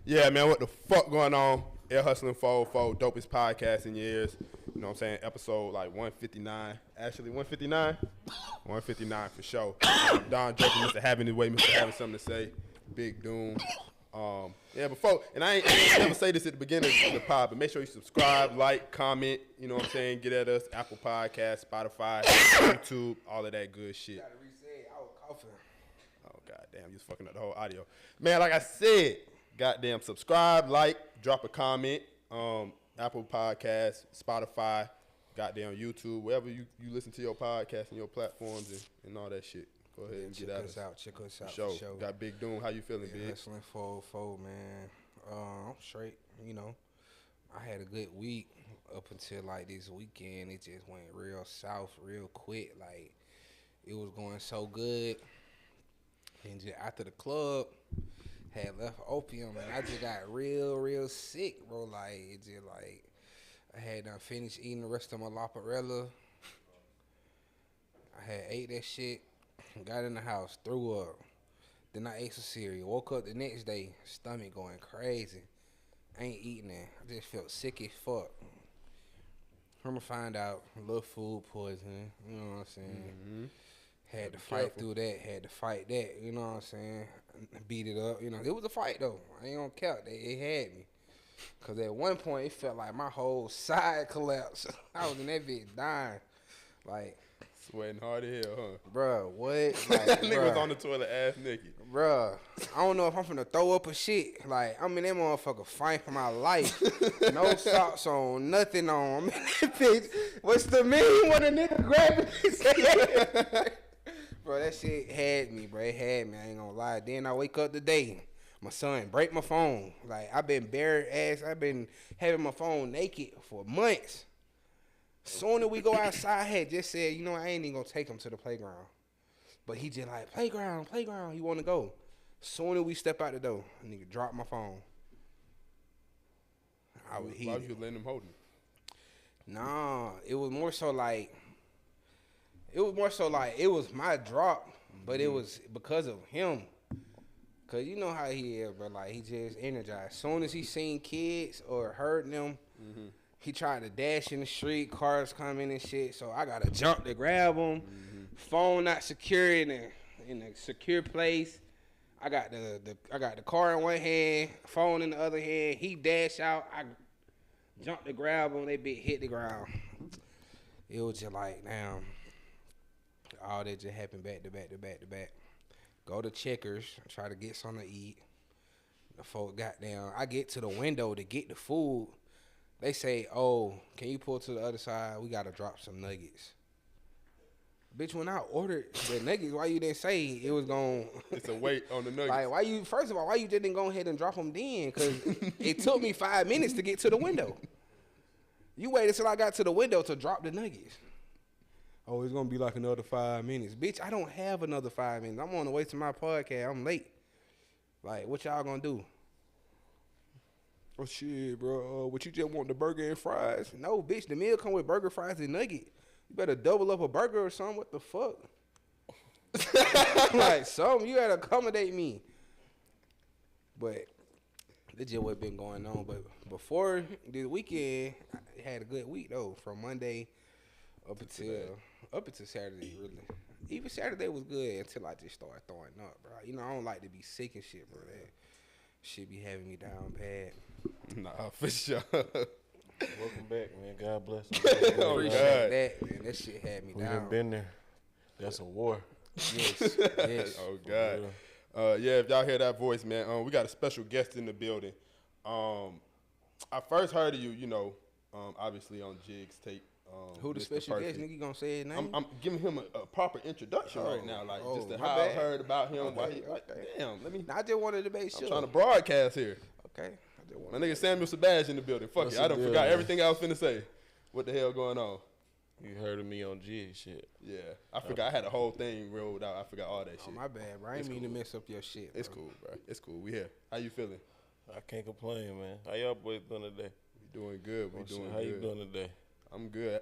Yeah, man, what the fuck going on? EarHustlin404, dopest podcast in your ears. You know what I'm saying? Episode like 159. Actually, 159? 159 for sure. Don joking, Mr. Having his way, Mr. Having something to say. Big Doom. Yeah, before, and I ain't never say this at the beginning of the pod, but make sure you subscribe, like, comment, you know what I'm saying? Get at us, Apple Podcasts, Spotify, YouTube, all of that good shit. Gotta reset. I was coughing. Oh, goddamn, you was fucking up the whole audio. Man, like I said, goddamn, subscribe, like, drop a comment. Apple Podcasts, Spotify, goddamn YouTube, wherever you listen to your podcast and your platforms and all that shit. Go ahead and get at us. Check us out. For sure. Got Big Doom. How you feeling, Big? EarHustlin404, man. I'm straight. You know, I had a good week up until like this weekend. It just went real south real quick. Like, it was going so good. And just after the club, had left opium, and I just got real sick, bro. Like, it just like, I had done finished eating the rest of my Laparella. I had ate that shit, got in the house, threw up. Then I ate some cereal. Woke up the next day, stomach going crazy. Ain't eating it. I just felt sick as fuck. I'm gonna find out a little food poisoning. You know what I'm saying? Mm-hmm. Had to fight through that. Had to fight that. You know what I'm saying? Beat it up. You know, it was a fight though. I ain't gonna count. It had me. Cause at one point it felt like my whole side collapsed. I was in that bitch dying. Like, sweating hard as hell, huh? Bruh, what? Nigga Like, was on the toilet ass naked. Bruh, I don't know if I'm finna throw up or shit. Like, I'm in that motherfucker fighting for my life. No socks on, nothing on. I'm in that bitch. What's the meme when a nigga grabbing his head? Bro, that shit had me, bro. It had me. I ain't gonna lie. Then I wake up today. My son break my phone. Like, I've been bare ass. I've been having my phone naked for months. Soon as we go outside, I had just said, you know, I ain't even gonna take him to the playground. But he just like, playground. He wanna go. Soon as we step out the door, nigga drop my phone. I was heated. Why was you letting him hold him? Nah, it was more so like it was my drop, but it was because of him. Cause you know how he is, bro. Like, he just energized. Soon as he seen kids or heard them, he tried to dash in the street, cars coming and shit. So I gotta jump to grab him. Phone not secure in a secure place. I got the car in one hand, phone in the other hand. He dash out. I jumped to grab him. They hit the ground. It was just like, damn. All that just happened back to back. Go to Checkers, try to get something to eat. The folk got down. I get to the window to get the food. They say, oh, can you pull to the other side? We got to drop some nuggets. Bitch, when I ordered the nuggets, why you didn't say it was going to... It's a weight on the nuggets. Like, first of all, why you didn't go ahead and drop them then? Because it took me 5 minutes to get to the window. You waited till I got to the window to drop the nuggets. Oh, it's going to be like another 5 minutes. Bitch, I don't have another 5 minutes. I'm on the way to my podcast. I'm late. Like, what y'all going to do? Oh, shit, bro. What, you just want the burger and fries? No, bitch, the meal come with burger, fries, and nugget. You better double up a burger or something. What the fuck? Like, something. You gotta accommodate me. But that's just what been going on. But before this weekend, I had a good week, though. From Monday up until Saturday, really. Even Saturday was good until I just started throwing up, bro. You know, I don't like to be sick and shit, bro. That shit be having me down bad. Nah, for sure. Welcome back, man. God bless you. Oh, Appreciate that, man. That shit had me We down. done been there. That's a war. Yes. Oh, God. Yeah, if y'all hear that voice, man, we got a special guest in the building. I first heard of you, you know, obviously on Jig's tape. Who the Mr. special Perfect. guest? Nigga, you gonna say his name? I'm giving him a proper introduction right now, like just my how bad. I heard about him. Okay, Why he, like, okay. damn, let me. I just wanted to make sure. I'm trying to broadcast here. Okay. My nigga Samuel Sabaj in the building. Fuck What's it, I the done deal, forgot man? everything I was finna say. What the hell going on? You heard of me on G shit. Yeah, I forgot. I had the whole thing rolled out. I forgot all that Oh, shit. my bad, bro. I ain't mean to mess up your shit, bro. It's cool, bro. It's cool. We here. How you feeling? I can't complain, man. How y'all boys doing today? We doing good. We doing How good. you doing today? I'm good.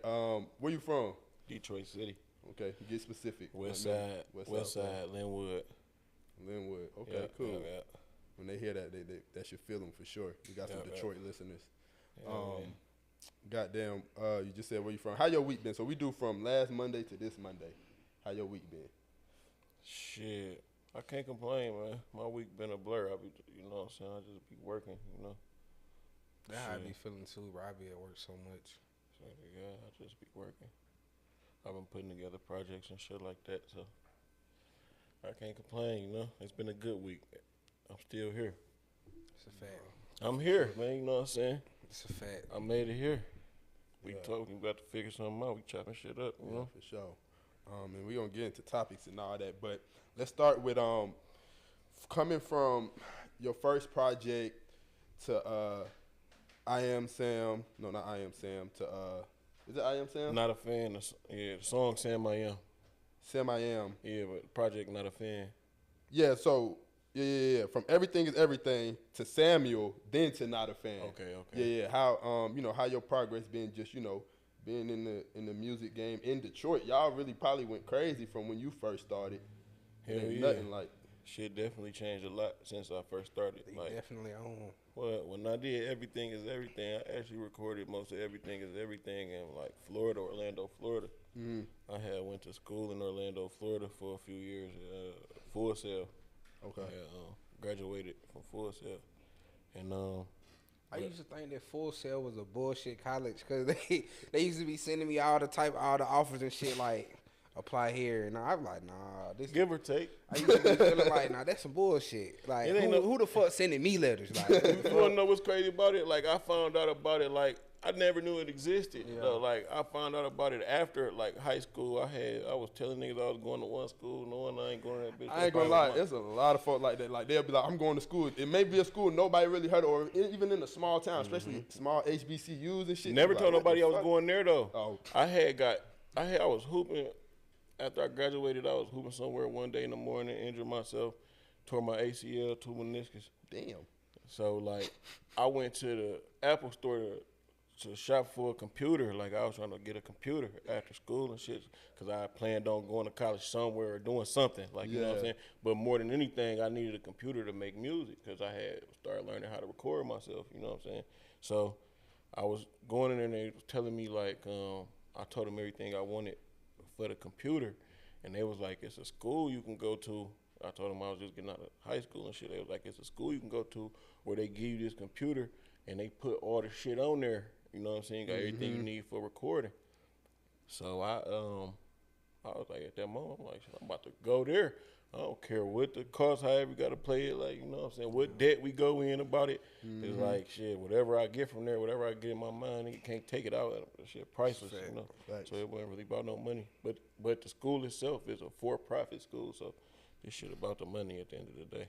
Where you from? Detroit City. Okay, get specific. West Let me Side. know. West Side, Linwood. Linwood. Okay, Yeah, cool. yeah. when they hear that, that should feel them for sure. You got some Detroit listeners. Goddamn, you just said where you from. How your week been? So we do from last Monday to this Monday. How your week been? Shit, I can't complain, man. My week been a blur. You know what I'm saying? I just be working, you know. That's how I be feeling too, bro. I be at work so much. So, yeah, I just be working. I've been putting together projects and shit like that, so I can't complain, you know. It's been a good week. I'm still here. It's a fact. I'm here, man, you know what I'm saying? It's a fact. I made it here. We Yeah. talking, we got to figure something out. We chopping shit up, you know? For sure. And we're going to get into topics and all that. But let's start with coming from your first project to I Am Sam. No, not I Am Sam. To, is it I Am Sam? Not a fan. The song Sam I Am. Sam I Am. Yeah, but project Not a Fan. Yeah, so, yeah. From Everything is Everything to Samuel, then to Not a Fan. Okay. Yeah. How, how your progress been just, being in the music game in Detroit. Y'all really probably went crazy from when you first started. Hell Ain't yeah. nothing like. Shit definitely changed a lot since I first started. They Like, definitely on. well, when I did Everything is Everything, I actually recorded most of Everything is Everything in like Florida, Orlando, Florida. Mm-hmm. I had went to school in Orlando, Florida for a few years, Full Sail. Okay. I had, graduated from Full Sail. And I used to think that Full Sail was a bullshit college because they used to be sending me all the offers and shit like apply here, and I'm like, nah, this give or take. I used to be feeling like, nah, that's some bullshit. Like, It ain't who the fuck sending me letters? Like, You wanna know what's crazy about it? Like, I found out about it, like, I never knew it existed. Yeah. So, like, I found out about it after, like, high school. I was telling niggas I was going to one school, knowing I ain't going to that bitch. I ain't gonna lie, there's a lot of folk like that. Like they'll be like, I'm going to school. It may be a school nobody really heard of, or even in a small town, especially small HBCUs and shit. Never Like, told what nobody the I was fuck? going there, though. Oh. I was hooping. After I graduated, I was hooping somewhere one day in the morning, injured myself, tore my ACL, two meniscus. Damn. So, like, I went to the Apple store to shop for a computer. Like, I was trying to get a computer after school and shit because I planned on going to college somewhere or doing something. Like, you know what I'm Yeah. saying? But more than anything, I needed a computer to make music because I had started learning how to record myself, you know what I'm saying? So, I was going in there and they was telling me, like, I told them everything I wanted for the computer. And they was like, it's a school you can go to. I told them I was just getting out of high school and shit. They was like, it's a school you can go to where they give you this computer and they put all the shit on there. You know what I'm saying? You got everything you need for recording. So I was like, at that moment, I'm like, I'm about to go there. I don't care what the cost, however you got to play it. Like, you know what I'm saying? What debt we go in about it. It's like, shit, whatever I get from there, whatever I get in my mind, you can't take it out. Shit, priceless, you know? Facts. So it wasn't really about no money. But the school itself is a for-profit school, so this shit about the money at the end of the day.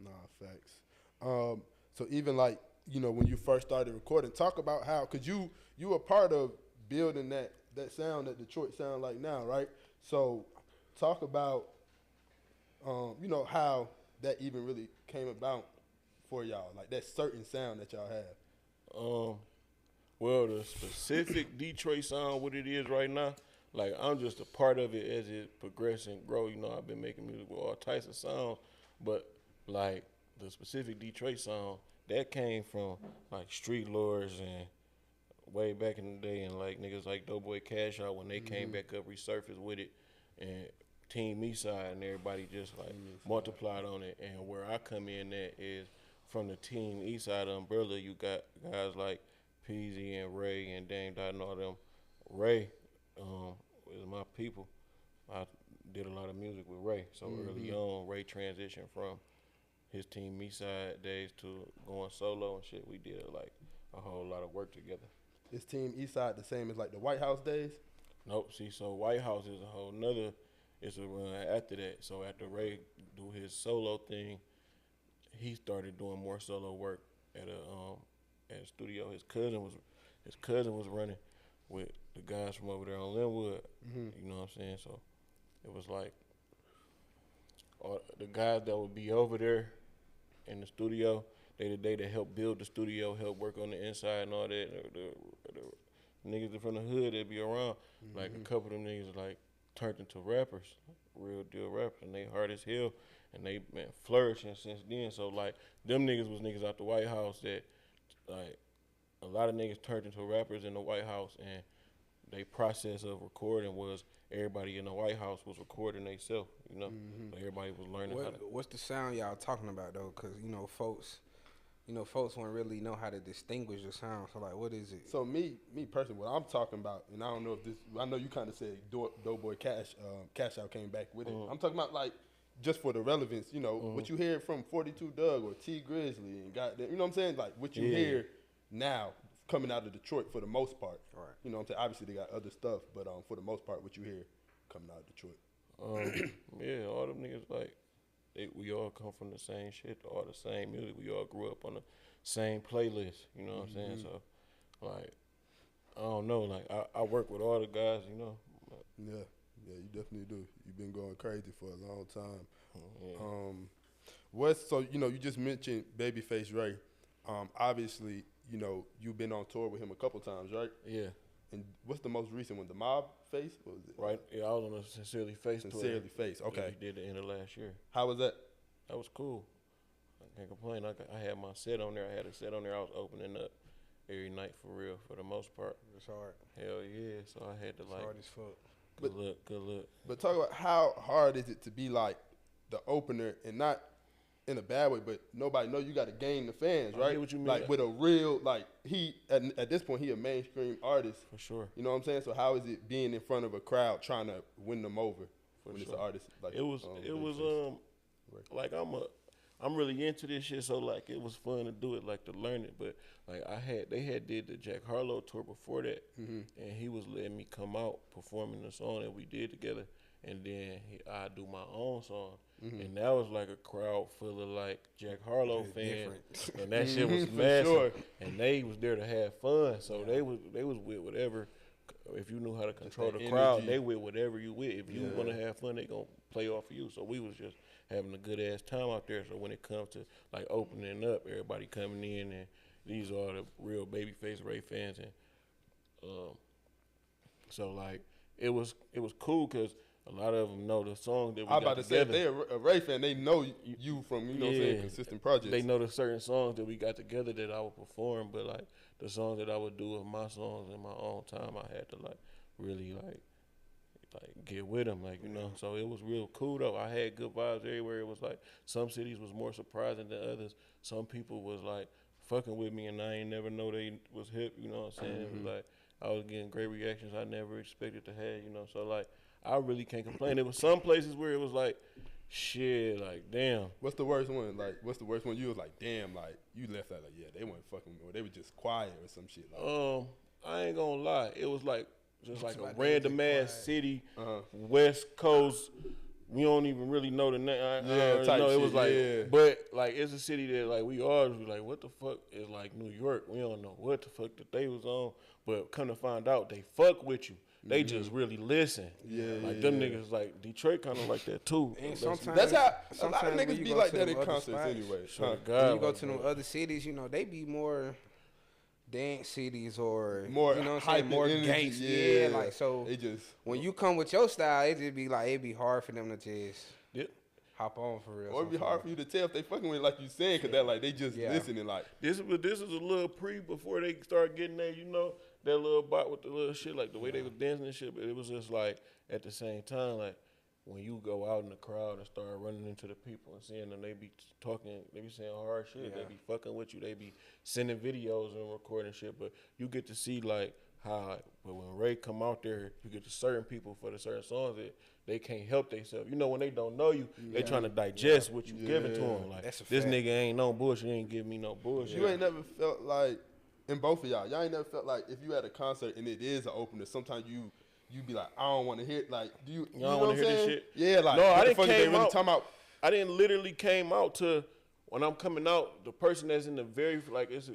Nah, facts. So even like, when you first started recording, talk about how, cause you were part of building that sound that Detroit sound like now, right? So talk about, how that even really came about for y'all, like that certain sound that y'all have. Well, the specific Detroit sound, what it is right now, like I'm just a part of it as it progresses and grow. You know, I've been making music with all types of sounds, but like the specific Detroit sound, that came from like Street Lords and way back in the day, and like niggas like Doughboy Cash Out when they came back up, resurfaced with it, and Team Eastside and everybody just like multiplied on it. And where I come in at is from the Team Eastside umbrella, you got guys like Peasy and Ray and Dame Dot and all them. Ray is my people. I did a lot of music with Ray. So early on, Ray transitioned from his Team Eastside days to going solo and shit. We did like a whole lot of work together. Is Team Eastside the same as like the White House days? Nope. See, so White House is a whole nother. It's a run after that. So after Ray do his solo thing, he started doing more solo work at a studio. His cousin was running with the guys from over there on Linwood. You know what I'm saying? So it was like the guys that would be over there in the studio day to day that help build the studio, help work on the inside and all that. The niggas from the hood that be around, like a couple of them niggas like turned into rappers real deal rappers, and they hard as hell, and they been flourishing since then. So like them niggas was niggas out the White House that like a lot of niggas turned into rappers in the White House, and they process of recording was everybody in the White House was recording themselves, you know. So everybody was learning how to. What's the sound y'all talking about though? Cause folks won't really know how to distinguish the sound. So like, what is it? So me personally, what I'm talking about, and I don't know if this, I know you kind of said Doughboy Cash Out came back with it. I'm talking about like just for the relevance, you know, what you hear from 42 Doug or T Grizzly and goddamn, you know what I'm saying? Like what you hear now coming out of Detroit for the most part. Right. You know what I'm saying? Obviously they got other stuff, but for the most part, what you hear coming out of Detroit. Yeah, all them niggas like we all come from the same shit, all the same music. We all grew up on the same playlist. You know what I'm saying? So, like, I don't know. Like, I work with all the guys. You know. Yeah, you definitely do. You've been going crazy for a long time. So you know, you just mentioned Babyface Ray. Obviously, you know, you've been on tour with him a couple times, right? Yeah. And what's the most recent one? The Mob Face? What was it? Right. Yeah, I was on a Sincerely Face tour. Sincerely Face. Okay. Yeah, we did the end of last year. How was that? That was cool. I can't complain. I had my set on there. I had a set on there. I was opening up every night for real, for the most part. It's hard. Hell yeah. So I had to It's like. hard as fuck. Good look. But talk about how hard is it to be like the opener and not in a bad way, but nobody know you got to gain the fans, I right? get what you mean. Like with a real, like he at this point he a mainstream artist For sure. You know what I'm saying? So how is it being in front of a crowd trying to win them over when it's an artist? Like It was like I'm really into this shit, so like it was fun to do it, like to learn it. But like they had did the Jack Harlow tour before that, and he was letting me come out performing the song that we did together, and then I do my own song, and that was like a crowd full of like Jack Harlow fans, and that shit was massive, sure. and they was there to have fun, so they was with whatever. If you knew how to control the crowd, they with whatever you with. If you want to have fun, they gonna play off of you. So we was just having a good ass time out there. So when it comes to like opening up, everybody coming in, and these are the real Babyface Ray fans, and so like it was cool because a lot of them know the song that we got together. I'm about to say, if they're a Ray fan, they know you from, you know what I'm saying, consistent projects. They know the certain songs that we got together that I would perform, but like the songs that I would do of my songs in my own time, I had to like really like get with them, like, you know. So it was real cool though. I had good vibes everywhere. It was like some cities was more surprising than others. Some people was like fucking with me and I ain't never know they was hip, you know what I'm saying? It was like I was getting great reactions I never expected to have, you know. So like I really can't complain. There was some places where it was like, shit, like, damn. What's the worst one? Like, what's the worst one? You was like, damn, like, you left that like, yeah, they weren't fucking with me, or they were just quiet or some shit. Like, I ain't gonna lie. It was like just like Somebody a random ass quiet. city, West Coast. We don't even really know the name. type it shit, was like, yeah. but like it's a city that like we always was like, what the fuck is like New York? We don't know what the fuck that they was on, but come to find out, they fuck with you. They just really listen. Like them niggas, like Detroit, kind of like that too. And sometimes that's how a lot of sometimes when niggas you be go like to that them in other concerts spots, anyway. Swear to when God, you go like, to them other cities, you know, they be more dance cities or More you know what I'm hype saying, and more energy, gangsta. yeah. Yeah, like so. They just When you come with your style, it just be like it'd be hard for them to just Yep. hop on for real. or it'd be hard for you to tell if they fucking with it, like you saying, because they're like they just listening. Like This is a little before they start getting that, you know, that little bot with the little shit, like the way they was dancing and shit. But it was just like at the same time, like when you go out in the crowd and start running into the people and seeing them, they be talking, they be saying hard shit, they be fucking with you, they be sending videos and recording shit. But you get to see like how, but when Ray come out there, you get to certain people for the certain songs that they can't help themselves. You know, when they don't know you, they trying to digest what you giving to them. Like That's a this fact. nigga ain't no bullshit, he ain't giving me no bullshit. you ain't never felt like, in both of y'all ain't never felt like if you at a concert and it is an opener, sometimes you be like, I don't want to hear, like, do you You know don't what want I'm to hear this saying? shit? Yeah, like, No, I what the didn't fuck is they came really out. talking about? I didn't literally came out to when I'm coming out. The person that's in the very like it's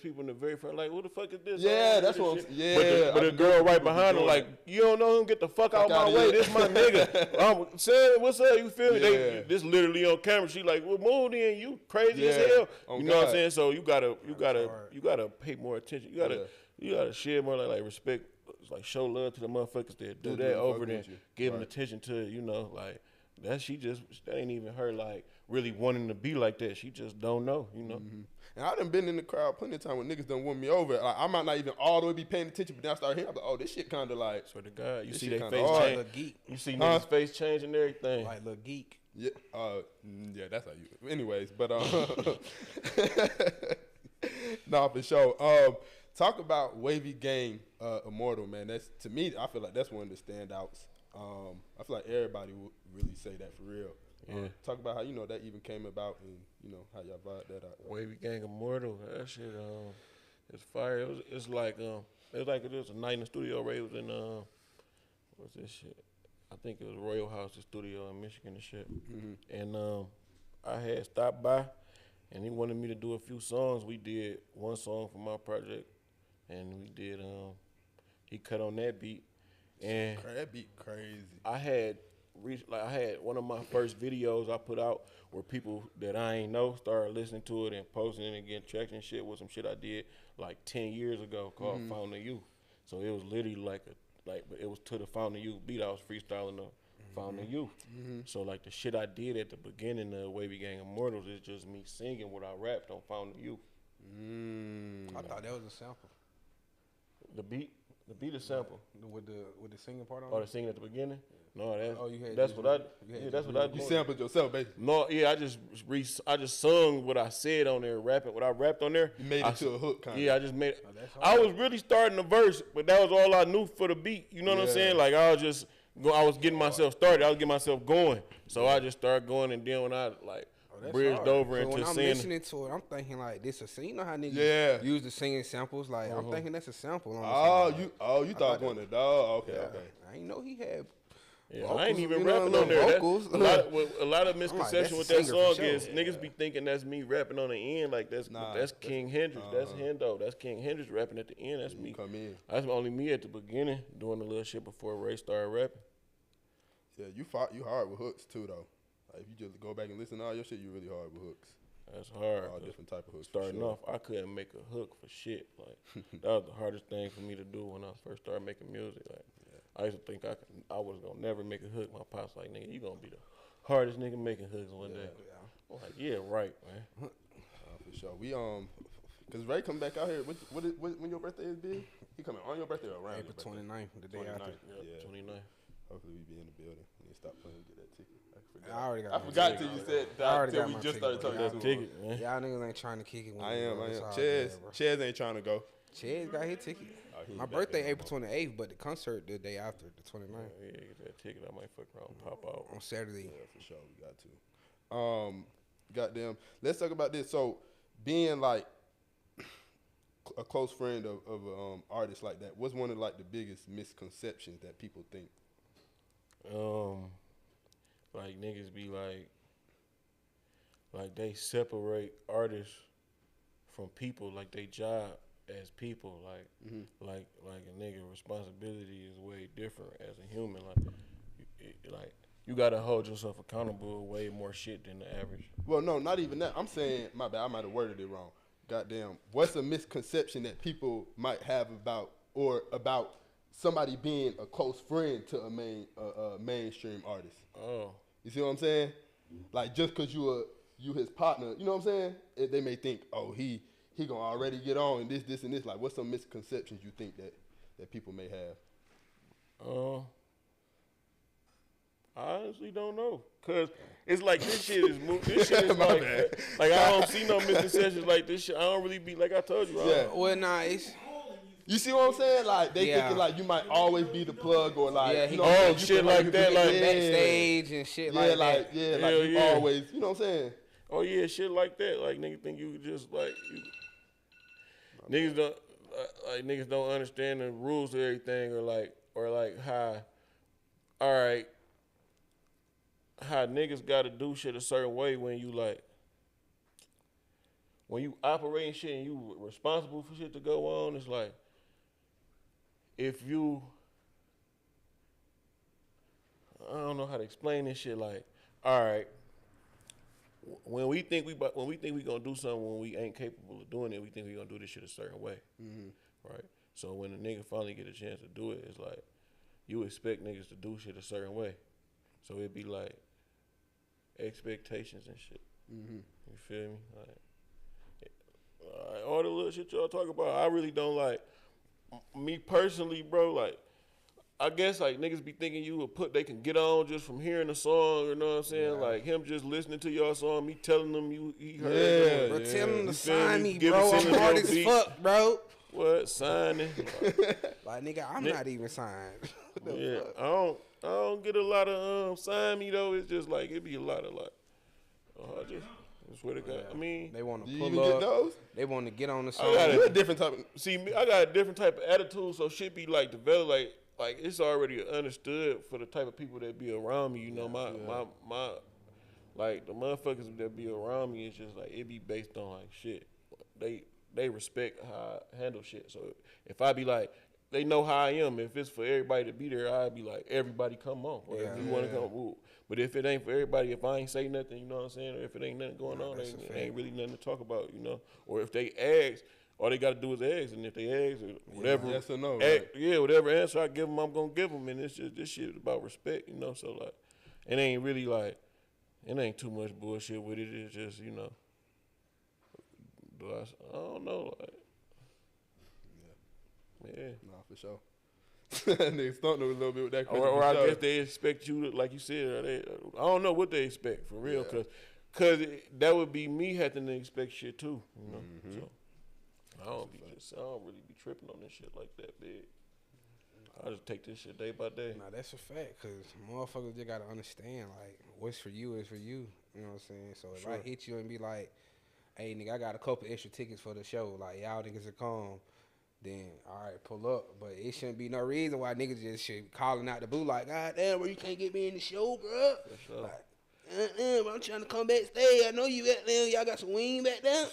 people in the very front. Like, who the fuck is this? Yeah, that's what I'm saying. yeah. But I the know girl right people be behind her, doing like, you don't know him. Get the fuck out my outta way. here. This my nigga. I'm saying, what's up? You feel me? Yeah. This literally on camera. She like, well, move in. You crazy as Yeah. hell. Oh, you know what I'm God. saying? So you gotta pay more attention. You gotta share more like respect like show love to the motherfuckers that do Just that really over fucking there, with you. giving Right. attention to it, you know, like that ain't even her like really wanting to be like that. She just don't know, you know. And I done been in the crowd plenty of time when niggas done won me over. Like, I might not even all the way be paying attention, but then I start hearing, I'm like, oh, this shit kind of like, Swear to God, you This see shit their kinda face hard. change. Little geek. You see Huh? niggas' face change and everything. Like little geek. yeah, yeah, that's how you. Anyways, but nah, for sure. Talk about Wavy Gang, Immortal, man. That's to me, I feel like that's one of the standouts. I feel like everybody would really say that for real. Yeah. Talk about how that even came about, and how y'all vibe that out. Wavy Gang Immortal, that shit, it's fire. It's like it was a night in the studio. Ray was in what's this shit? I think it was Royal House, the studio in Michigan and shit. And I had stopped by, and he wanted me to do a few songs. We did one song for my project, and we did he cut on that beat, and That beat crazy. I had one of my first videos I put out where people that I ain't know started listening to it and posting it and getting traction and shit with some shit I did like 10 years ago called Fountain of Youth. So it was literally but it was to the Fountain of Youth beat. I was freestyling the Fountain of Youth. So like the shit I did at the beginning of Wavy Gang Immortals is just me singing what I rapped on Fountain of Youth. I thought that was a sample. The beat is sample. With the singing part on Oh, it? the singing at the beginning? No, you had that's just what I. you had Yeah, just that's what I. You sampled yourself, basically. No, yeah, I just sung what I said on there, rapping what I rapped on there. You made it to a hook, kind of. Yeah, I just made it. that's I was really starting the verse, but that was all I knew for the beat. You know what I'm Yeah. saying? Like I was getting myself started. I was getting myself going. So I just started going, and then when I bridged over So into when I'm singing. listening to it, I'm thinking like this a sing. You know how niggas Yeah. use the singing samples? Like I'm thinking that's a sample. On the Oh, song. you thought one of those? Okay, okay. I ain't know he had. Yeah, vocals, I ain't even you know, rapping little on there. vocals. A lot of misconception that's with a that singer for song sure. is niggas be thinking that's me rapping on the end. Like that's King Hendrix. That's Hendo. That's King Hendrix rapping at the end. That's me. Come in. That's only me at the beginning doing the little shit before Ray started rapping. Yeah, you hard with hooks too, though. Like, if you just go back and listen to all your shit, you really hard with hooks. That's hard. All 'cause different type of hooks. for Starting sure. off, I couldn't make a hook for shit. Like that was the hardest thing for me to do when I first started making music. Like I used to think I was gonna never make a hook. My pops like, nigga, you gonna be the hardest nigga making hooks one day. I'm like, yeah, right, man. For sure. We cause Ray come back out here. When your birthday is, big? He coming on your birthday or around April your birthday? 29th, the day after. Yeah. 29. Hopefully we be in the building. And stop playing. Get that ticket. I already got I my forgot ticket. till you said I already till got we my just ticket, started bro. talking That to him. ticket, man. Y'all niggas ain't trying to kick it. With I me, am. bro. It's all Ches good, bro. Ches ain't trying to go. Ches got his ticket. he My ain't back birthday there no April 28th, but the concert the day after, the 29th. Yeah, get that ticket. I might fuck around and pop out. On Saturday. Yeah, for sure. We got to. Goddamn. Let's talk about this. So, being like a close friend of artists like that, what's one of like the biggest misconceptions that people think? Like niggas be like they separate artists from people, like they job as people, like a nigga responsibility is way different as a human. Like you gotta hold yourself accountable way more shit than the average. Well, no, not even that. I'm saying, my bad, I might have worded it wrong. Goddamn, what's a misconception that people might have about somebody being a close friend to a mainstream artist? Oh, You see what I'm saying? Like, just because you his partner, you know what I'm saying? They may think, oh, he gonna already get on and this and this. Like, what's some misconceptions you think that people may have? I honestly don't know, cause it's like this shit is like I don't see no misconceptions like this shit. I don't really be like I told you. Yeah. Well, nah, it's You see what I'm saying? Like, they Yeah. thinking like you might always be the plug or like, Yeah, you he- know what I'm saying? You shit feel like you that, be- like backstage and shit yeah, like like that. yeah, like Hell you yeah. always, you know what I'm saying? Oh yeah, shit like that. Like niggas think you just like niggas don't understand the rules of everything or like how how niggas gotta do shit a certain way when you operating shit and you responsible for shit to go on. It's like if you I don't know how to explain this shit. Like, all right, when we think we gonna do something when we ain't capable of doing it, we think we gonna do this shit a certain way, right? So when a nigga finally get a chance to do it, it's like you expect niggas to do shit a certain way. So it'd be like expectations and shit. Mm-hmm. You feel me? Like, all the little shit y'all talk about, I really don't like. Me personally, bro, like, I guess like niggas be thinking they can get on just from hearing a song, you know what I'm saying? Yeah. Like him just listening to y'all song, me telling them he heard Yeah, Bro, tell him You to feel sign me? me, Give bro. us I'm some of hard your as beats. fuck, bro. What signing? Like, nigga, I'm not even signed. What the Yeah, fuck? I don't get a lot of sign me though. It's just like it be a lot of like. I swear to God. I mean, They want Do to you even pull get up. those? They want to get on the I song. got You're a different type of. see, I got a different type of attitude, so shit be like developed like it's already understood for the type of people that be around me. You know, my like the motherfuckers that be around me. It's just like it be based on like shit. They respect how I handle shit. So if I be like, they know how I am. If it's for everybody to be there, I'd be like, everybody come on. Or if you want to come, woo. But if it ain't for everybody, if I ain't say nothing, you know what I'm saying? Or if it ain't nothing going on, that's a it fact. ain't really nothing to talk about, you know? Or if they ask, all they got to do is ask. And if they ask or whatever, Yes or no, ask, right? yeah, whatever answer I give them, I'm going to give them. And it's just, this shit is about respect, you know? So, like, it ain't really like, it ain't too much bullshit with it. It's just, you know, I don't know, like, yeah. Nah, for sure. Nigga stumped him a little bit with that question. Or for I sure. guess they expect you to, like you said, or I don't know what they expect for real, cause that would be me having to expect shit too, you know. Mm-hmm. So I don't really be tripping on this shit like that big. I just take this shit day by day. Nah, that's a fact, because motherfuckers just got to understand, like, what's for you is for you. You know what I'm saying? So if I hit you and be like, hey, nigga, I got a couple extra tickets for the show. Like, y'all niggas will come. Then, all right, pull up. But it shouldn't be no reason why niggas just should calling out the blue like, God damn, bro, you can't get me in the show, bro. Sure. Like, bro, I'm trying to come backstage. I know you at there. Y'all got some wing back there.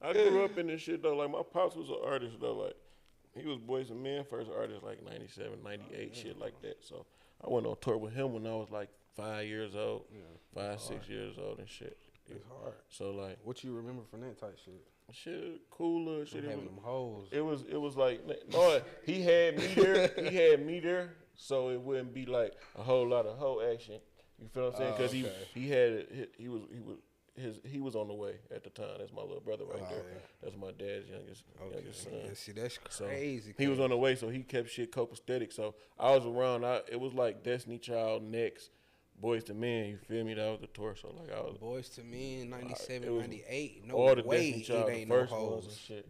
I grew up in this shit though. Like my pops was an artist though. Like he was Boys and Men first artist, like 97, 98, shit like that. So I went on tour with him when I was like 5 years old, 6 years old and shit. It's hard. So like, What you remember from that type shit? shit, cool little shit. Having them hoes. It was like, no, he had me there. He had me there, so it wouldn't be like a whole lot of hoe action. You feel what I'm saying? Because he was on the way at the time. That's my little brother right there. Yeah. That's my dad's youngest son. Yeah, see, that's So crazy. he was on the way, so he kept shit copacetic. So I was around. It was like Destiny Child, Next, Boys to Men. You feel me? That was the tour. So like I was Boys to Men, 97, it was 98. No all the way Destiny Child, it the ain't no first ones and hoes. shit.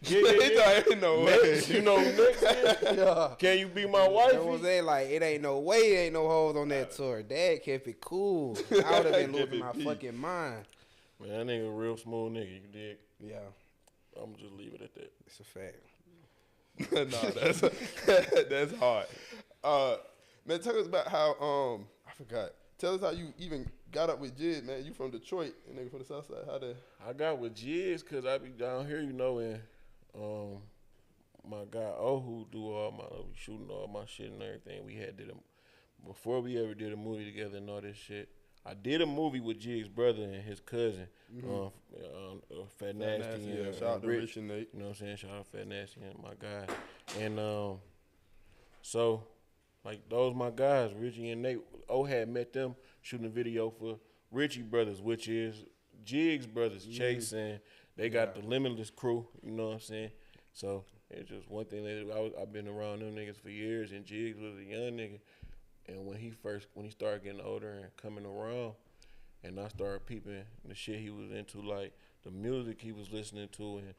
Ain't no way. Next, you know who Next is? Yeah. Can you be my wife? That was it. Like, it ain't no way ain't no hoes on that tour. Dad kept it cool. I would have been losing my fucking mind. Man, that nigga a real smooth nigga. You dig? Yeah, I'm just leave it at that. it's a fact. Nah, that's hard. Man, tell us about how I forgot. Tell us how you even got up with Jid, man. You from Detroit, and nigga from the South Side. How the I got with Jiz because I be down here, you know, and my guy who do all my shooting all my shit and everything. We had before we ever did a movie together and all this shit. I did a movie with Jig's brother and his cousin, Fat Nasty. yeah, And shout out to Rich. Rich and Nate. You know what I'm saying? Shout out Fat Nasty and my guy. And so, like, those my guys, Richie and Nate. Had met them shooting a video for Richie Brothers, which is Jig's brothers, Chase, and they got the Limitless crew. You know what I'm saying? So it's just one thing that I've been around them niggas for years, and Jiggs was a young nigga. And when he started getting older and coming around, and I started peeping the shit he was into, like the music he was listening to, and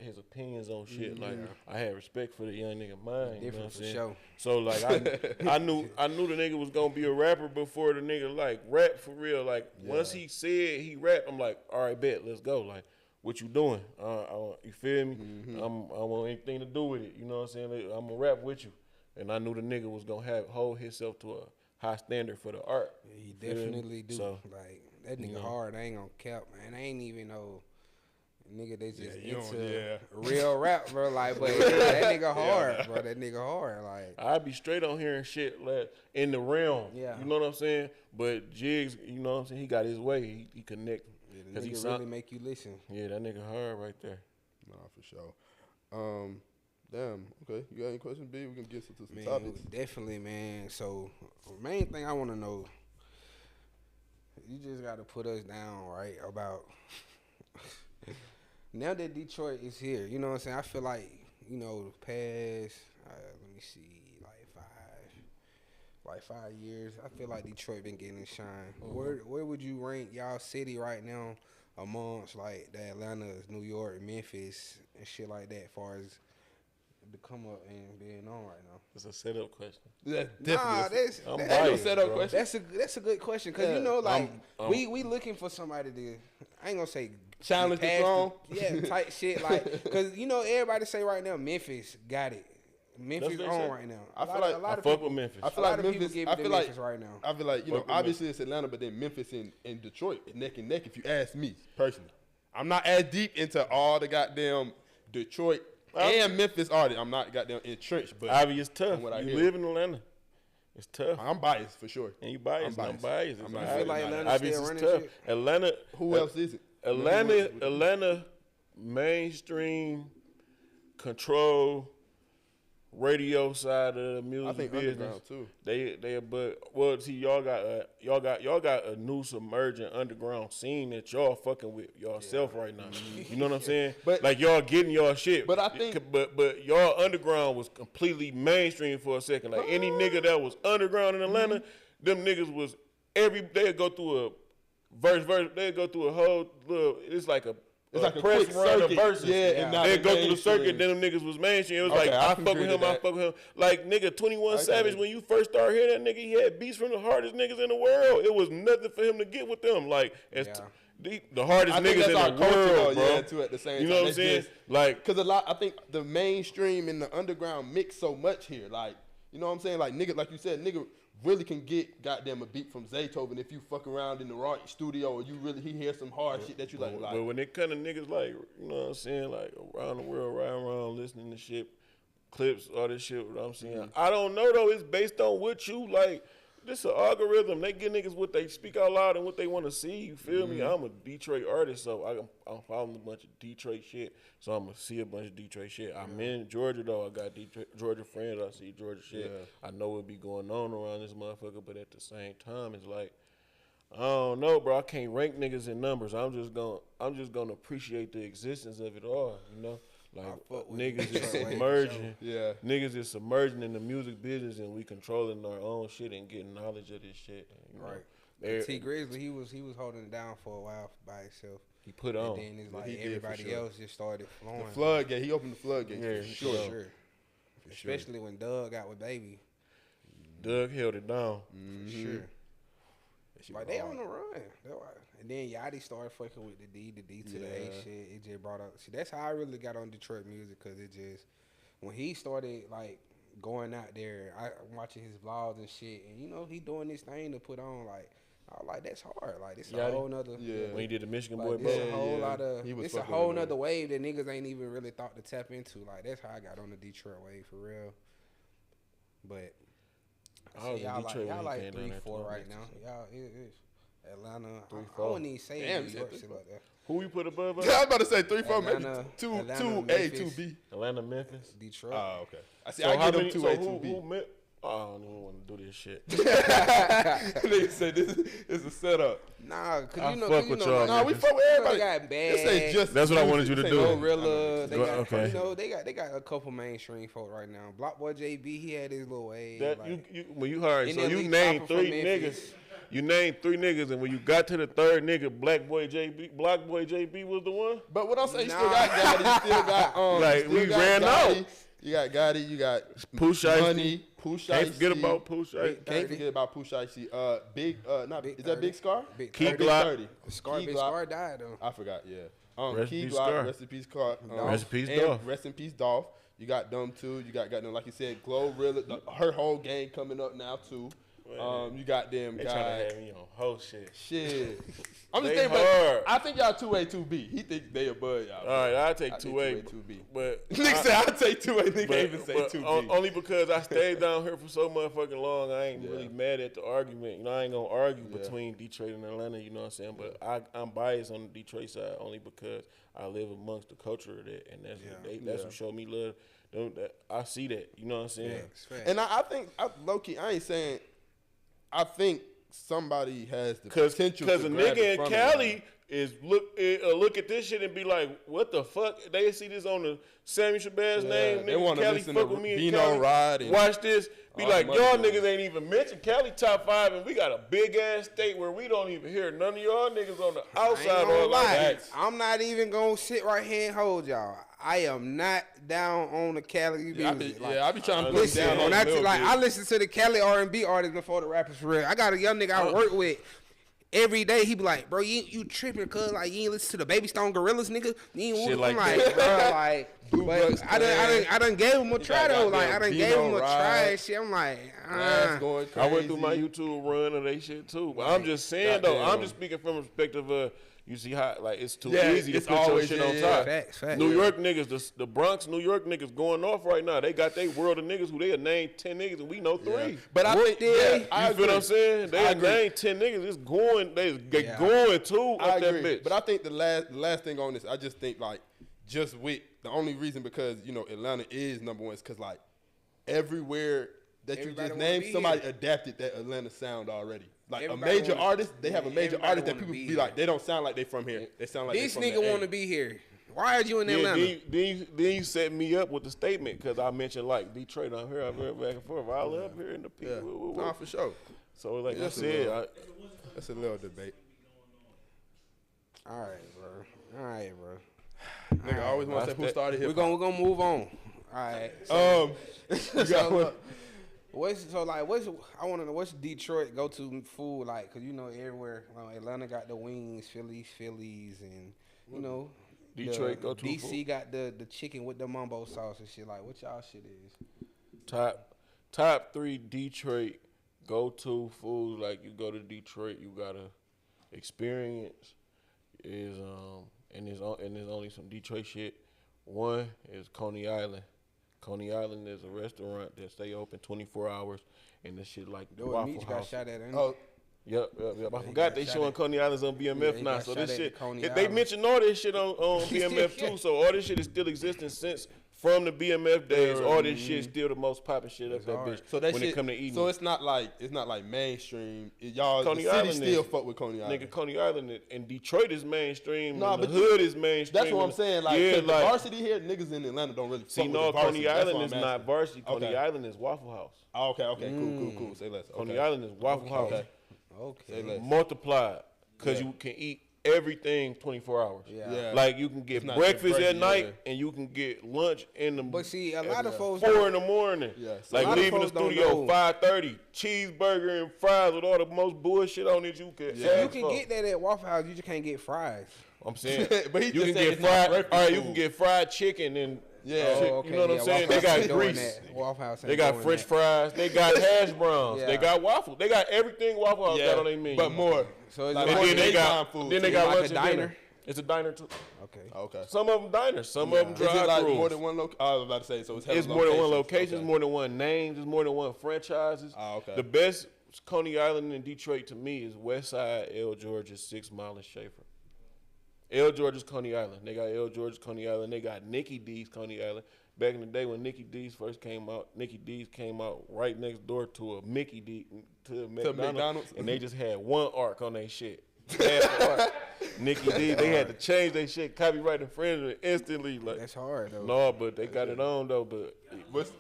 his opinions on shit. Like I had respect for the young nigga mind. You know what I'm saying? Sure. So like I knew the nigga was gonna be a rapper before the nigga like rap for real. Like once he said he rap, I'm like, all right, bet, let's go. Like, what you doing? You feel me? I don't want anything to do with it. You know what I'm saying? Like, I'm gonna rap with you. And I knew the nigga was gonna hold himself to a high standard for the art. Yeah, he definitely do. So, like, that nigga hard. I ain't gonna cap, man. I ain't even no nigga that's just you don't- into real rap, bro. Like, but that nigga hard, bro. That nigga hard. Like, I be straight on here and shit like, in the realm. Yeah. You know what I'm saying? But Jiggs, you know what I'm saying? He got his way. He connect. the nigga really make you listen. Yeah, that nigga hard right there. Nah, for sure. Damn. Okay. You got any questions, B? We can get into some Man, topics. definitely, man. So, main thing I want to know, you just got to put us down, right, about now that Detroit is here. You know what I'm saying? I feel like, you know, the past, let me see, like 5 years, I feel like Detroit been getting shine. Where would you rank y'all city right now amongst, like, the Atlantas, New York, Memphis, and shit like that, as far as to come up and being on right now? It's a setup question. That's Nah, I'm no biased, setup bro. question. that's a good question because Yeah. you know, like I'm- we looking for somebody to, I ain't gonna say Challenge the past throne? yeah, type shit, like, because you know everybody say right now Memphis got it. Memphis That's what on they say. right now. I feel A like- lot I of fuck people, with Memphis. I feel a lot like of people Memphis. give I it to feel like Memphis right now. I feel like Fuck with obviously it's Atlanta, but then Memphis and Detroit neck and neck. If you ask me personally, I'm not as deep into all the goddamn Detroit and Memphis artists. I'm not goddamn entrenched, but Ivy is tough. from what I You hear. live in Atlanta. It's tough. I'm biased for sure. And you biased. I'm I'm biased. I'm It's not- Ivy. I feel like Atlanta Ivy's still is running tough. shit. Atlanta. Who else is it? Atlanta mainstream control radio side of the music I think business. underground too. They but well see y'all got a new submerging underground scene that y'all fucking with yourself right now. You know what I'm saying? But- like y'all getting y'all shit. But I think- but y'all underground was completely mainstream for a second. Like any nigga that was underground in Atlanta, them niggas was they'd go through a verse, they'd go through a whole little. It's like a press quick run of circuit. verses. Yeah, and now They'd they go through the mainstream. circuit, then them niggas was mainstream. It was Okay, like, I I can fuck with agree him, to I that. fuck with him. Like, nigga, 21 Savage, when you first started hearing that nigga, he had beats from the hardest niggas in the world. It was nothing for him to get with them. Like, as the hardest I think niggas that's our in the culture, world, though, bro. yeah, too, at the same You know time. what I'm That's saying? just- Like, Cause I think the mainstream and the underground mix so much here. Like, you know what I'm saying? Like nigga, like you said, nigga really can get goddamn a beat from Zaytoven if you fuck around in the right studio or you really he hears some hard shit that you like. but when it kind of niggas like, you know what I'm saying, like around the world, riding around, listening to shit, clips, all this shit, what I'm saying. I don't know though. It's based on what you like. This an algorithm. They give niggas what they speak out loud and what they want to see. You feel me? I'm a Detroit artist, so I'm following a bunch of Detroit shit. So I'm gonna see a bunch of Detroit shit. I'm in Georgia though. I got Georgia friends. I see Georgia shit. Yeah. I know what be going on around this motherfucker, but at the same time, it's like I don't know, bro. I can't rank niggas in numbers. I'm just gonna appreciate the existence of it all. You know. Like fuck with niggas Detroit is way for submerging. Yeah. Niggas is submerging in the music business and we controlling our own shit and getting knowledge of this shit. You know? Right. T Grizzly, he was holding it down for a while by himself. He put on. And then it's like he did, for everybody sure. else just started flowing. The floodgate, he opened the floodgate. Yeah, for he sure. did. Sure. Especially when Doug got with Baby. Doug held it down. For sure. Like they on the run. And then Yachty started fucking with the D to the A shit. It just brought up. See, that's how I really got on Detroit music because it just when he started like going out there, I'm watching his vlogs and shit, and you know he doing this thing to put on like. I was like that's hard. Like this a Yachty? whole nother. Yeah. When he did the Michigan Like Boy this Bro. a whole yeah. lot of. He was It's a fucking whole with nother him. wave that niggas ain't even really thought to tap into. Like that's how I got on the Detroit wave for real. But I was in y'all Detroit like, y'all when he like came down there 3-4 right twice. now. Y'all it is Atlanta. I 3-4. wouldn't even say Damn, New you York said shit like that. Who we put above us? Yeah, I was about to say 3-4, maybe Atlanta, 2 Atlanta, 2A, Memphis. 2B. Atlanta, Memphis. Detroit. Oh, okay. I see. So I how get them many? 2A, So 2B. who met? Oh, I don't even want to do this shit. They said this is a setup. Nah, cause I you know, fuck 'cause you with know, y'all, like, Nah, we niggas. fuck with everybody. They got This ain't Bag, just That's what I music. wanted you to This do. ain't no Gorilla. They Go- got, okay. you know, they got a couple mainstream folk right now. Block Boy JB, he had his little wave. That like, when you heard, And so then you Lee named Chopper from 3 Memphis. niggas. You named 3 niggas, and when you got to the 3rd nigga, Block Boy JB was the one. But what I'm saying, you still Nah. got Gotti, you still got Like, you still we got ran Gotti. out. You got Gotti, you got Pooh Shiesty. Money, Pooh Can't Shiesty. forget about Pooh Shiesty. Can't forget about Pooh Shiesty. Big, not Big is that 30. Big Scar? Big Key 30. Glock. 30. Scar, Key Big Glock. Scar died though. I forgot. Yeah. Rest Key in peace, Glock. Scar. Rest in peace, Clark. Rest in peace, and Dolph. Rest in peace, Dolph. You got them too. You got them like you said, Glorilla. Her whole gang coming up now too. You got them They trying to guys. have me on whole shit. Shit. I'm just They thinking, hard. but I think y'all 2A, 2B. He think they above y'all. All right, I'll take I think 2A, 2B. but Nigga said I'll take 2A. Nigga but- ain't even say but 2B. only because I stayed down here for so motherfucking long. I ain't really mad at the argument. You know, I ain't gonna argue between Detroit and Atlanta. You know what I'm saying? But I'm biased on the Detroit side only because I live amongst the culture of that, and that's what showed me love. I see that. You know what I'm saying? Facts. And I think, low key, I ain't saying. I think somebody has the Cause potential a to grab nigga it in from Cali is look at this shit and be like, what the fuck? They see this on the Samuel Shabazz name. they Niggas wanna Cali listen fuck to with me in Dino Cali. Rod and Watch this. Be all like, them other y'all guys. niggas ain't even mentioned Cali top 5, and we got a big ass state where we don't even hear none of y'all niggas on the I ain't outside gonna or lie. like. I'm not even gonna sit right here and hold y'all. I am not down on the Cali music. I be trying to put it Listen, down on when a I little bit. I listen to the Cali R&B artists before the rappers for real. I got a young nigga I work with. Every day he be like, bro, you tripping cause like you ain't listen to the Baby Stone Gorillas, nigga. You ain't Shit I'm like like, that. bro, like, Blue but Bucks I done gave him a try got though. Like I goddamn done gave Dino him a Rod, try and shit. I'm like, Glass going I crazy. went through my YouTube run of they shit too. But I'm just saying though, I'm just speaking from a perspective of you see how like it's too easy to it's put your always- shit yeah, on yeah. top. Facts. New York niggas, the Bronx, New York niggas going off right now. They got they world of niggas who they named 10 niggas and we know 3. But I think, I You feel what I'm saying? They I agree. named 10 niggas. It's going. They Yeah. going too I up that agree. bitch. But I think the last thing on this, I just think like just with the only reason because Atlanta is number one is because like everywhere that Everybody you just wanna named, be somebody here. adapted that Atlanta sound already. Like Everybody a major wanna- artist, they have a major everybody artist that wanna people be be like, here. they don't sound like they from here. They sound like This they from nigga the want to A. be here. Why are you in Yeah, Atlanta? then you set me up with the statement because I mentioned like Detroit. I'm here, back and forth. I live here in the Yeah, people. nah, for sure. So like I That's a said, little- That's a little debate. All right, bro. Nigga, I always want to say who started We're hip gonna move on. All right. So, You got one. I want to know what's Detroit go to food like? Cause everywhere. Atlanta got the wings, Phillies, and Detroit the go-to DC food. got the chicken with the mumbo sauce and shit. Like, what y'all shit is? top 3 Detroit go-to foods. Like you go to Detroit, you gotta experience is and there's only some Detroit shit. One is Coney Island. Coney Island is a restaurant that stay open 24 hours, and this shit like the Joey Waffle Meach got House. shot at. Ain't Oh, Yep. I got forgot they shot showing at- Coney Islands on BMF he now. got So shot this at shit, Coney they Island. mentioned all this shit on BMF too. So all this shit is still existing since from the BMF days. All this shit is still the most popping shit up that hard. bitch. so that when shit. it come to eating, So it's not like mainstream. Y'all, Coney the city Island still is- fuck with Coney Island. nigga, Coney Island and Detroit is mainstream. Nah, and the but hood is mainstream. That's what I'm saying. Like, yeah, 'cause the like varsity here, niggas in Atlanta don't really see, fuck no, with the varsity. Coney That's Island what is I'm not asking. varsity. Coney Okay. Island is Waffle House. Oh, okay, cool. Say less. Coney Okay. Island is Waffle House. Okay. Okay. Say less. Multiplied because Yeah. you can eat everything 24 hours. Yeah. Like you can get It's not breakfast just at night breakfast, and you can get lunch in the But see, a lot of folks 4 in the morning. Yeah, so a Like lot of leaving the folks don't studio know. 5:30, cheeseburger and fries with all the most bullshit on it you can. You ask can for. get that at Waffle House. You just can't get fries. I'm saying, But he you just can said get it's not fried. breakfast All right, you food. can get fried chicken and Yeah. shit, Oh, you know what I'm yeah, saying? Waffle They House got ain't doing grease. that. Waffle House ain't They got doing French that. fries. They got hash browns. Yeah. They got waffle. They got everything Waffle House got on their menu. but more. So is Like, it And like, then they daytime got food, then they too. got Like a lunch and dinner. diner? It's a diner too. okay. Okay. Some of them diners. Some of them Is drive it like throughs. more than one location? I was about to say, so it's It's hella more than one locations. location. Okay. It's more than one name. It's more than one franchises. Ah, okay. The best Coney Island in Detroit to me is Westside, L. George's, 6 Mile, and Schaefer. L. George's Coney Island. They got L. George's Coney Island. They got Nikki D's Coney Island. Back in the day when Nikki D's first came out, Nikki D's came out right next door to a Mickey D to a McDonald's, and they just had one arc on their shit. Half the arc. Nikki D, they had to change their shit, copyright infringement instantly. Like, That's hard though. no, but they got it on though. But What's,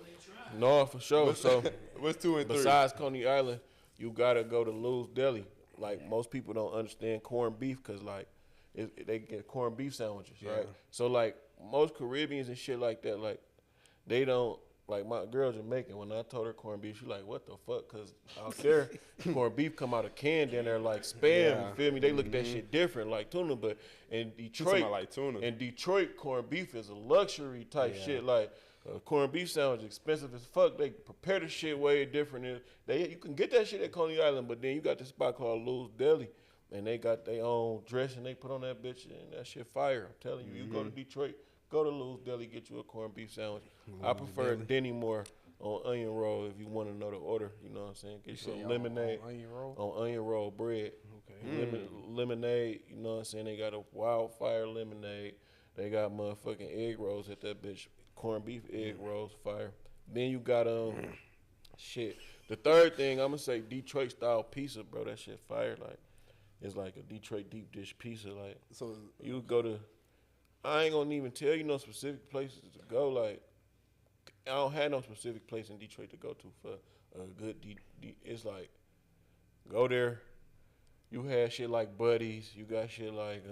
no, for sure. So what's 2 and 3? besides Coney Island, you gotta go to Lou's Deli. Like most people don't understand corned beef because like they get corned beef sandwiches, right? So like most Caribbeans and shit like that, like they don't. Like my girl Jamaican, when I told her corned beef, she like, what the fuck? Cause out there, corned beef come out of can, then they're like spam. You feel me? They look at that shit different, like tuna. But in Detroit, smell like tuna. in Detroit, corned beef is a luxury type shit. Like a corned beef sandwich expensive as fuck. They prepare the shit way different. You can get that shit at Coney Island, but then you got this spot called Lou's Deli, and they got their own dressing they put on that bitch, and that shit fire. I'm telling you, you go to Detroit. Go to Lou's Deli, get you a corned beef sandwich. I prefer Denny more on onion roll if you want to know the order. You know what I'm saying? Get you some lemonade on onion roll? on onion roll bread. Okay. Lemonade, you know what I'm saying? They got a wildfire lemonade. They got motherfucking egg rolls at that bitch. corned beef egg rolls, fire. Then you got shit. The third thing I'm gonna say Detroit style pizza, bro. That shit fire. Like it's like a Detroit deep dish pizza. Like So you go to, I ain't gonna even tell you no specific places to go. Like I don't have no specific place in Detroit to go to for a good it's like go there. You had shit like Buddies. You got shit like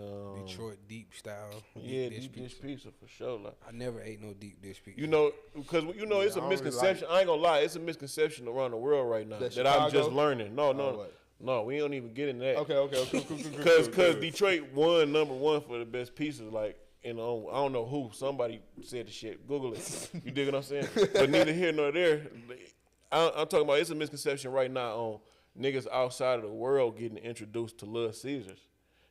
Detroit deep style. yeah, deep dish pizza for sure. Like I never ate no deep dish pizza. you know, because it's a I don't really misconception. I ain't gonna lie, it's a misconception around the world right now That that I'm just Chicago? learning. No, what? no, we don't even get in that. okay, cool. Because Detroit won number one for the best pizzas. Like, I don't know who. Somebody said the shit. Google it. You dig what I'm saying? But neither here nor there. I'm talking about it's a misconception right now on niggas outside of the world getting introduced to Little Caesars.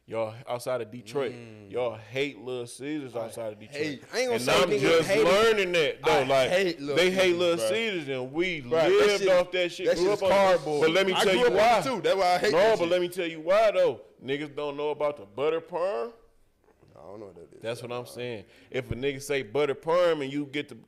Y'all outside of Detroit, y'all hate Little Caesars outside of Detroit. I ain't gonna and say I'm niggas just hate it. learning that though. I Like hate Little they hate Caesars, Little bro. Caesars, and we Right, that lived shit- off that shit. That grew shit up is on it. cardboard. But let me I tell grew you up on why. it too. That's why I hate No, that but shit. let me tell you why though. Niggas don't know about the butter perm. I don't know what that is. That's what I'm saying. If a nigga say butter perm and you get the,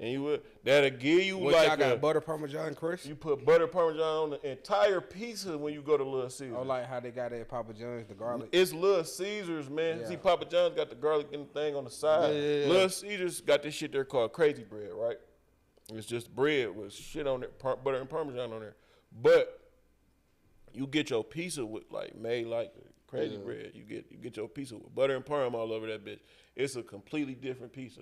and you that'll give you What like y'all got butter parmesan crust? you put butter parmesan on the entire pizza when you go to Little Caesars. Oh, like how they got at Papa John's, the garlic. It's Little Caesars, man. Yeah. See, Papa John's got the garlic and the thing on the side. Yeah. Little Caesars got this shit there called crazy bread, right? It's just bread with shit on it, butter and parmesan on there. But you get your pizza with like made like crazy bread. You get your pizza with butter and parm all over that bitch. It's a completely different pizza.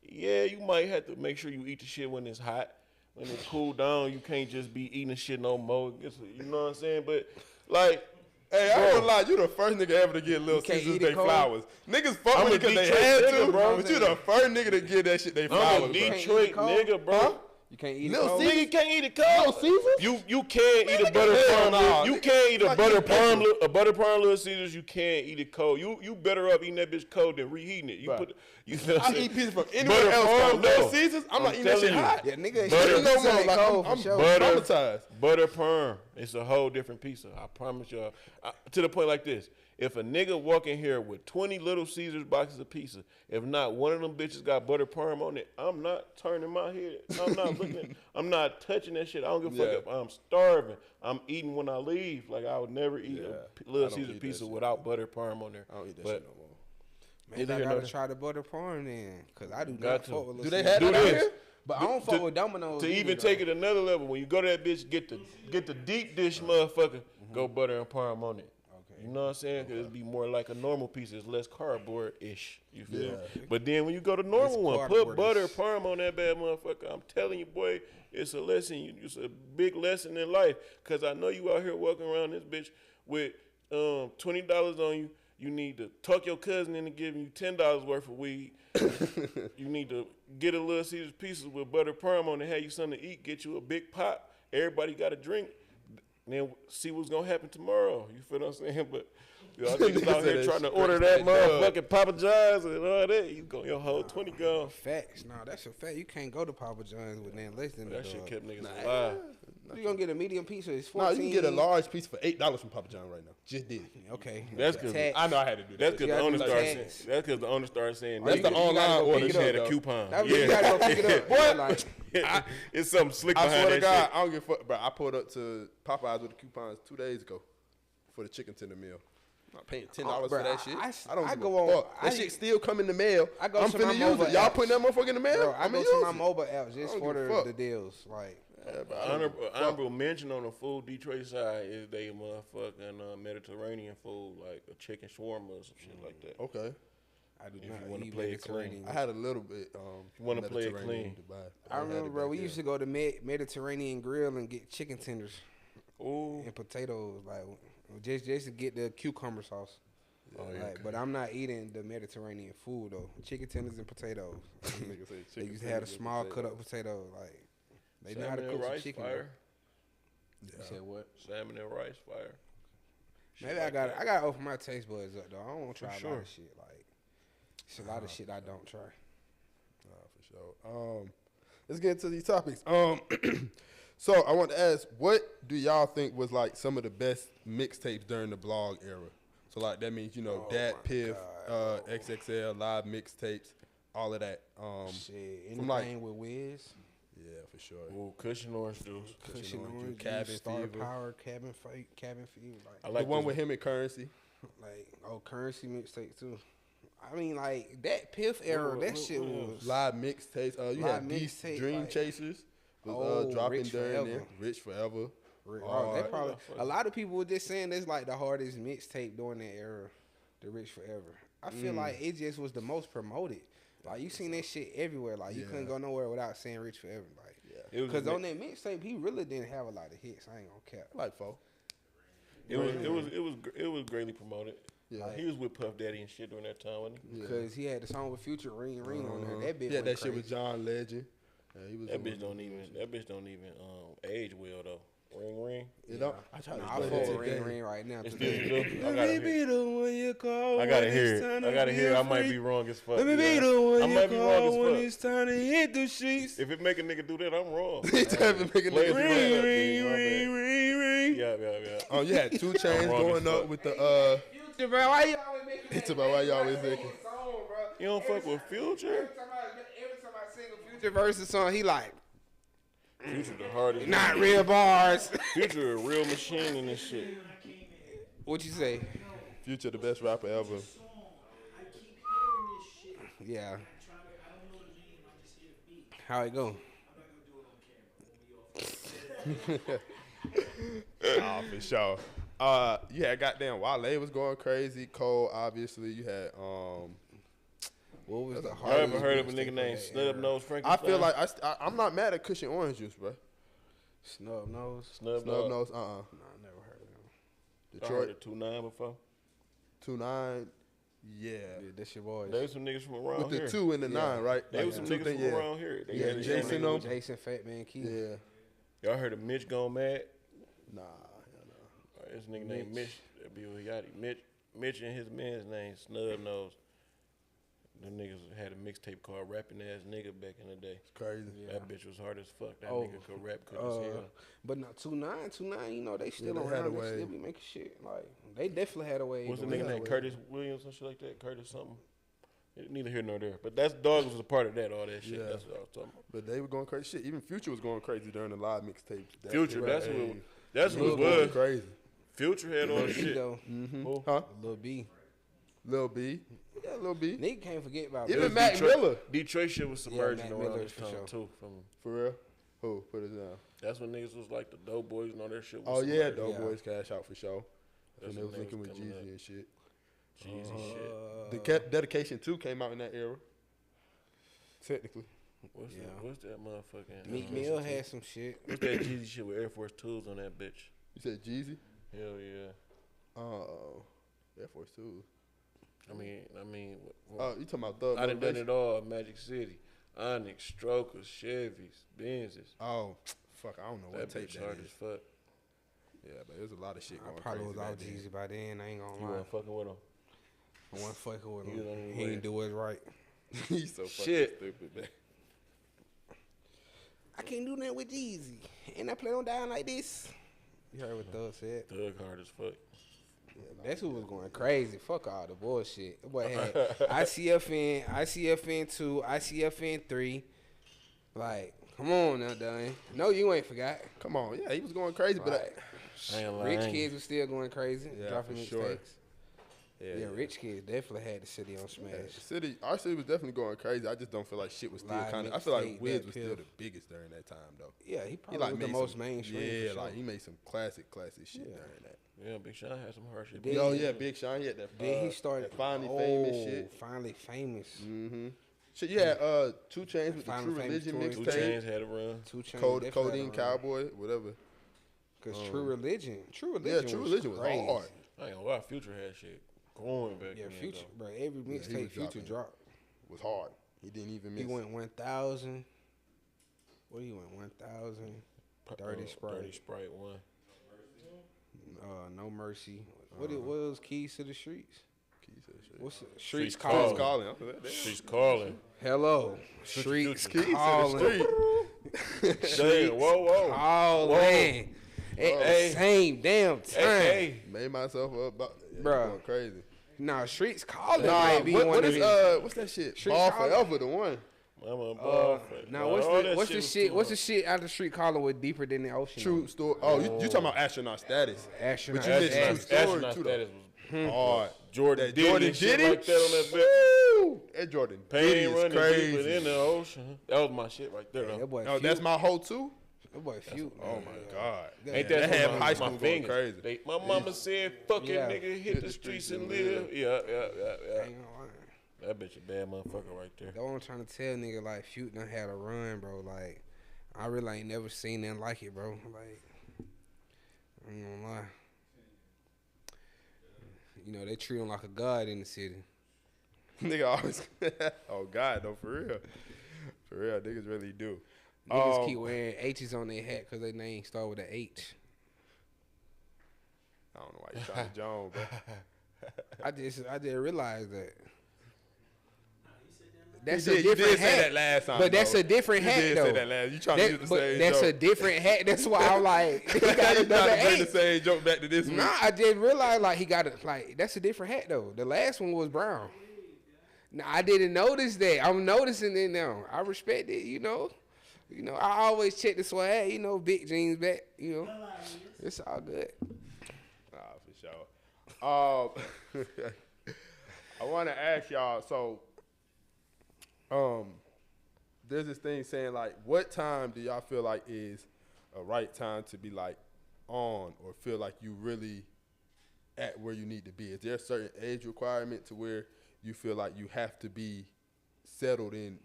Yeah, you might have to make sure you eat the shit when it's hot. When it cool down, you can't just be eating the shit no more. You know what I'm saying? But like, Hey, I ain't bro, gonna lie, you the first nigga ever to get Little can't Caesars eat it they cold? flowers. Niggas fuck I'm with a it because they Detroit had nigga, to, bro. but you the first nigga to get that shit they I'm flowers, a bro. Detroit cold? nigga, bro. Huh? You can't eat it Little cold? Caesars? Nigga can't eat it cold. Caesars? You can't eat a butter hell palm. nah. You can't eat a Like butter you palm. pickle. A butter palm Little Caesars. You can't eat it cold. You better up eating that bitch cold than reheating it. You Right. put. You feel what I I'm saying? eat pizza from anywhere Butter else. palm, From Little no. Caesars, I'm not I'm eating that shit telling you. hot. Yeah, nigga, Butter- shit No no more, more. like, Cold I'm for sure. butter- traumatized. Butter perm. It's a whole different pizza. I promise y'all. To the point like this. If a nigga walk in here with 20 Little Caesars boxes of pizza, if not one of them bitches got butter perm on it, I'm not turning my head. I'm not looking. I'm not touching that shit. I don't give a fuck Yeah. if I'm starving. I'm eating when I leave. Like I would never eat Yeah. a Little I don't Caesar eat that pizza shit. without butter perm on there. I don't eat that But shit no more. Man, Either I here nor gotta there. try the butter parm then, cause I do Got not to. fuck with Do Little they Caesars. have Do that out this. here? But I don't fuck with Domino's. to either, even though. take it another level, when you go to that bitch, get the deep dish motherfucker, go butter and parm on it. Okay. You know what I'm saying? Because it'd be more like a normal pizza. It's less cardboard-ish. You feel me? Yeah. But then when you go to normal It's one, put butter, cardboard-ish. parm on that bad motherfucker. I'm telling you, boy, it's a lesson. It's a big lesson in life. Because I know you out here walking around this bitch with $20 on you. You need to talk your cousin into giving you $10 worth of weed. You need to get a Little Caesars pieces with butter perm on it, have you something to eat, get you a big pot. Everybody got a drink. Then see what's gonna happen tomorrow. You feel what I'm saying? But y'all niggas out here trying to order that motherfucking Papa John's and all that. You go your whole 20 gone. Facts. No, that's a fact. You can't go to Papa John's with nothing less than That the shit dog. kept niggas alive. You gonna get a medium pizza? It's Nah, 14. you can get a large piece for $8 from Papa John right now. Just did. Okay. That's 'cause Tax. I know I had to do That's that. because You the gotta owner do started saying. tax. That's because the owner started saying. That's the niggas- online go order pick niggas it shit, had a though. coupon. That was, you gotta go pick it up. What? Like, It's something slick I behind swear to that God, shit. I don't give a fuck, bro. I pulled up to Popeyes with the coupons 2 days ago for the chicken tender meal. I'm not paying $10 Bro, for that shit. I don't I give go a on- fuck. I- That shit still come in the mail. I go I'm to my finna use mobile it. Y'all apps. putting that motherfucker in the mail? bro, I I'm go gonna to use my it. mobile apps just don't for give a the fuck. deals. Like, Yeah, bro, I don't give a fuck. Honorable mention on the food Detroit side is they motherfucking Mediterranean food, like a chicken shawarma or some shit like that. Okay. I do If not you wanna eat play it clean. Mediterranean. I had a little bit. You wanna play it Mediterranean clean. in Dubai. I remember, bro, we used to go to Mediterranean Grill and get chicken tenders Ooh. and potatoes, like just to get the cucumber sauce. Oh, yeah. Like, but I'm not eating the Mediterranean food though. Chicken tenders and potatoes. Nigga say They chicken used to have the tenders and small cut potatoes. up potato. Like they know how to Salmon and cook some rice chicken. fire. You said what? Salmon and rice fire. Shit Maybe like I that. got to open my taste buds up though. I don't want to try a lot sure. of shit. Like it's a lot of shit I don't try. Nah, for sure. Let's get into these topics. So I want to ask, what do y'all think was like some of the best mixtapes during the blog era? So like that means Oh Dat Piff, XXL live mixtapes, all of that. Shit, from, like- anything with Wiz. Yeah, for sure. Ooh, cushion orange juice. Cushion Orange Orange, Juice, Cabin Star Fever. Power, Cabin Fever. I The like one this with him and Currency. Like Currency mixtape too. I mean, like that Piff era, that shit was Live mixtapes. You Live had Beast mixtape, Dream like- Chasers. Was dropping Rich during Forever. there. Rich Forever. They Hard. probably a lot of people were just saying that's like the hardest mixtape during that era, the Rich Forever. I feel like it just was the most promoted. Like you seen that shit everywhere. Like you couldn't go nowhere without saying Rich Forever. Like It was because on that mixtape he really didn't have a lot of hits. I ain't gonna cap. Like 4. It was greatly promoted. Yeah. He was with Puff Daddy and shit during that time, wasn't he? Because he had the song with Future Ring Ring on there. That bitch Yeah, went that shit crazy. with John Legend. Yeah, he was That bitch don't even age well though. Ring ring. You know, I try to I explain fuck that with today. Ring Ring right now. It's today. still good. I gotta hear it. the one you call. I gotta hear it. I gotta hear it. I might be wrong as fuck. Let me be yeah. the one I you might be wrong call when as it's fuck. time to hit the sheets. If it make a nigga do that, I'm wrong. It's time to make a Play nigga it ring, right up, ring, dude. My ring, bad. ring, ring. Yeah. Oh, you had 2 Chainz wrong as going up fuck. with the Future, bro, why you always making It's about why you always making. song, bro? You don't fuck with Future? Every time I sing a Future verse song, he like, Future the hardest. not real bars. Future a real machine in this shit. What you say? Future, the best rapper ever. I keep hearing this shit. Yeah. I don't know the name. I just hear the beat. How it go? I'm not gonna do it on camera. When we off. Oh, for sure. You had goddamn Wale was going crazy. Cole, obviously. You had What was the I hardest? ever heard of a mixtape nigga of named that Snub era? Nose Frankie? I feel like I'm not mad at Cushion Orange Juice, bro. Snub Nose. Snub Snub Nose. Nose, No, I never heard of him. I heard Detroit, of 2-9 before. 2-9. Yeah. Yeah, that's your boys. They was some niggas from around With the here. 2 and the 9, right? They Like was some the two niggas thing, from yeah. around here. They Yeah, had Jason niggas- them. Jason Fatman Keith. Yeah. Y'all heard of Mitch Gone Mad? Nah. This nigga named Mitch. That be what he got. Mitch and his man's name Snub Nose. Them niggas had a mixtape called Rapping Ass Nigga back in the day. It's crazy. That bitch was hard as fuck. That Oh, nigga could rap good as hell. But no, 2-9, you know, they still they had a around. They way. still be making shit. Like, they definitely had a way. What's the to nigga make named it. Curtis Williams or shit like that? Curtis something. Neither here nor there. But that's Dog was a part of that, all that shit. Yeah. That's what I was talking about. But they were going crazy. Shit, even Future was going crazy during the live mixtapes. That Future, shit, that's hey, what was it going was. crazy. Future had all the Lil B, shit. though. Who? Huh? Lil B. Lil B. Yeah, Lil B. Nigga can't forget about Even Lil B. Mac Miller. Detroit shit was submerging Mac around Miller this for time sure. too. From For real? Who? Put it down. that's when niggas was like the Dope Boys and all that shit. Was Oh, yeah, submerged. Dope Yeah. Boys Cash Out for sure. That's When they when was they linking was with coming Jeezy up. and shit. Jeezy shit. The Dedication 2 came out in that era. Technically. What's that motherfucking? Meek Mill had some shit. What's that Jeezy shit with Air Force 2s on that bitch? You said Jeezy? Hell yeah. Oh. Air Force 2. I mean, Oh, you talking about Thug I done done Motivation? it all. Magic City, Onyx, Strokers, Chevys, Benzes. Oh, fuck, I don't know That what tape bitch that hard is. as fuck. Yeah, but there's a lot of shit I going probably crazy was back out then. Jeezy by then. I ain't You gonna lie. weren't fucking with him. I wasn't fucking with You was on him. your He way. ain't do it right. He's so fucking Shit. stupid, man. I can't do nothing with Jeezy. And I play on down like this. You heard what Thug said? Thug hard as fuck. That's who was going crazy. Fuck all the bullshit. That boy had ICFN, ICFN2, ICFN3. Like, come on now, Dunn. No, you ain't forgot. Come on, yeah, he was going crazy, but Like, I ain't Rich lying. Kids was still going crazy. Yeah, dropping for mixtapes. sure. Yeah, Rich Kids definitely had the city on Smash. Our city was definitely going crazy. I just don't feel like shit was still Live kind of. I feel like mixtape, Wiz that was still pill. the biggest during that time, though. Yeah, he He probably like was the made most some, mainstream. yeah, for sure. like he made some classic shit during that. Yeah, Big Sean had some hard shit. Did Yo, he? yeah, Big Sean, he had that. Then he started that finally famous shit. Finally famous. Mm-hmm. Shit, you had 2 Chainz with the Finally True Famous Religion Toys. 2 mixtape. Chainz had a run. 2 Chainz. Codeine Cowboy, whatever. Because True Religion Yeah, True Religion was crazy. hard. I ain't gonna lie, Future had shit going back Yeah, then. Future, though. bro. Every he mixtape was Future dropping. dropped. Was hard. He didn't even miss. He went 1,000. What he went 1,000? Dirty Sprite. Dirty Sprite 1. No Mercy. What was Keys to the Streets? Keys to the shit. What's it? Streets Streets Calling. calling. She's calling. Hello. Streets Future. Keys calling. to the street. Damn, whoa. Calling. At the Hey. same damn time. Hey, Made myself up. About, yeah, Bruh. going crazy. Nah, Streets Calling Nah, might be one what of is his. what's that shit? Street Ball College. Forever, the one. I'm a ball. Now what's the shit? What's the shit out the Street Calling with Deeper Than the Ocean? True story. Oh, you talking about astronaut status? Astronaut. But you mentioned true story Astronaut too, though. status was Hard. Jordan That Diddy Jordan and shit Diddy? like that on that bitch. Woo! That Jordan Diddy Pain is running deeper crazy. in the ocean. That was my shit right there. That Though. boy. Oh, that's my hoe too. That boy feud. Oh my god. Ain't That that had some high of school my going fingers? crazy. My mama said, "Fucking Yeah. nigga, hit the streets and live." Yeah. Ain't gonna lie. That bitch a bad motherfucker right there. That's what I'm trying to tell nigga. Like Feud done had a run, bro. Like I really ain't never seen nothing like it, bro. Like I ain't gonna lie. You know they treat him like a god in the city. Nigga always. Oh god, no, for real. For real, niggas really do. Niggas keep wearing H's on their hat because their name start with an H. I don't know why you trying to Jones, bro. I just realized that. Nah, he That's said that. a You did different say hat. that last time, But that's bro. a different You hat did though. say that last. You trying to use the But same that's joke. a different hat. That's why I'm like, he got you trying another to bring the H. same joke back to this week. Nah, I didn't realize like he got it. Like that's a different hat though. The last one was brown. Nah, I didn't notice that. I'm noticing it now. I respect it. You know, I always check the swag. You know, big jeans back. You know, it's all good. For sure. I want to ask y'all. So, there's this thing saying like, what time do y'all feel like is a right time to be like on, or feel like you really at where you need to be? Is there a certain age requirement to where you feel like you have to be settled in,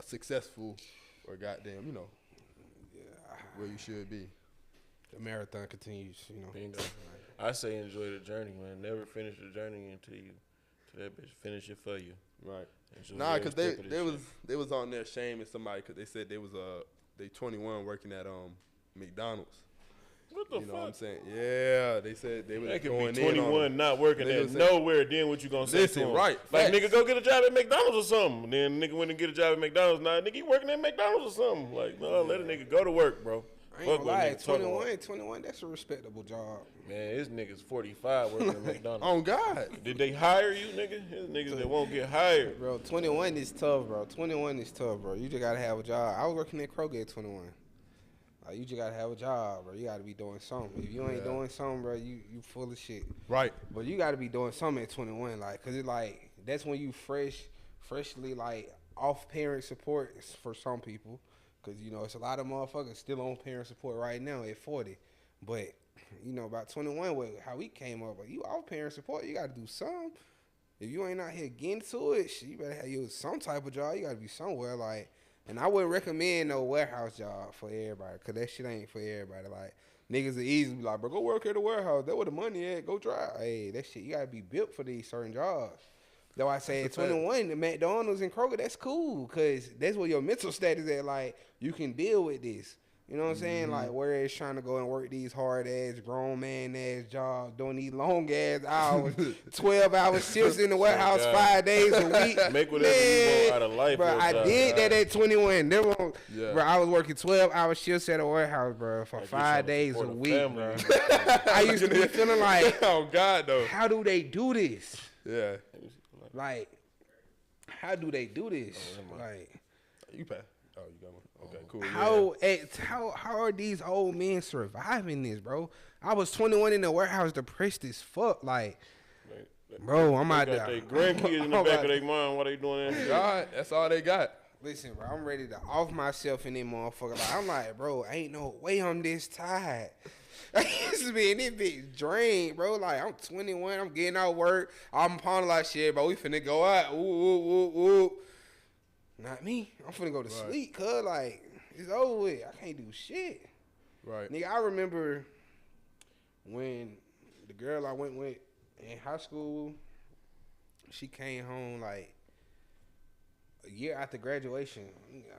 successful, or goddamn, where you should be? The marathon continues. You know. Bingo. I say enjoy the journey, man. Never finish the journey until that bitch finish it for you. Right. Enjoy Nah, every cause step of this they was on there shaming somebody because they said they 21 working at McDonald's. What the You know what I'm fuck? saying? Yeah, they said they was They could going be in on 21 them. not working They at was saying- nowhere. Then what you gonna say Listen, to 'em? right, Like, facts. nigga, go get a job at McDonald's or something. Then nigga went and get a job at McDonald's. Nah, nigga, you working at McDonald's or something. Like, no, let a nigga go to work, bro. I ain't Fuck gonna what lie, niggas talking about. 21, that's a respectable job. Man, this nigga's 45 working at McDonald's. On God. Did they hire you, nigga? There's niggas that won't get hired. Bro, 21 is tough, bro. 21 is tough, bro. You just gotta have a job. I was working at Kroger at 21. Like, you just gotta have a job, bro. You gotta be doing something. If you ain't doing something, bro, you full of shit. Right. But you gotta be doing something at 21, like, cause it like that's when you freshly like off parent support for some people, cause it's a lot of motherfuckers still on parent support right now at 40, but about 21, how we came up, like you off parent support, you gotta do something. If you ain't out here getting to it, shit, you better have you some type of job. You gotta be somewhere like. And I wouldn't recommend no warehouse job for everybody, cause that shit ain't for everybody. Like niggas are easy be like, bro, go work at the warehouse. That's where the money at. Go try. Hey, that shit, you gotta be built for these certain jobs. That's why I say at 21, the McDonald's and Kroger, that's cool, cause that's where your mental status at. Like you can deal with this. You know what I'm saying? Like whereas trying to go and work these hard ass, grown man ass jobs, doing these long ass hours, 12-hour shifts in the warehouse, God. 5 days a week. Make whatever you want out of life. Bro, for a I job. did that at 21. Yeah. Bro, I was working 12-hour shifts at a warehouse, bro, for Like, you 5 trying to days a support week, family. bro. I used to be feeling like, Oh God, though. how do they do this? Yeah. Like, how do they do this? Like, You pass. Oh, you got one. Okay, cool. how are these old men surviving this, bro? I was 21 in the warehouse, depressed as fuck. Like, bro, I'm out They got there. their grandkids in the I'm back out- of their mind while they doing that shit. God, that's all they got. Listen, bro, I'm ready to off myself in this motherfucker. Like, I'm like, bro, ain't no way I'm this tired. I used to be in this bitch drained, bro. Like, I'm 21, I'm getting out work. I'm pondering like shit, bro. We finna go out. Ooh, ooh, ooh, ooh. Not me. I'm finna go to sleep, cuz, like, it's over with. I can't do shit. Right. Nigga, I remember when the girl I went with in high school, she came home, like, a year after graduation,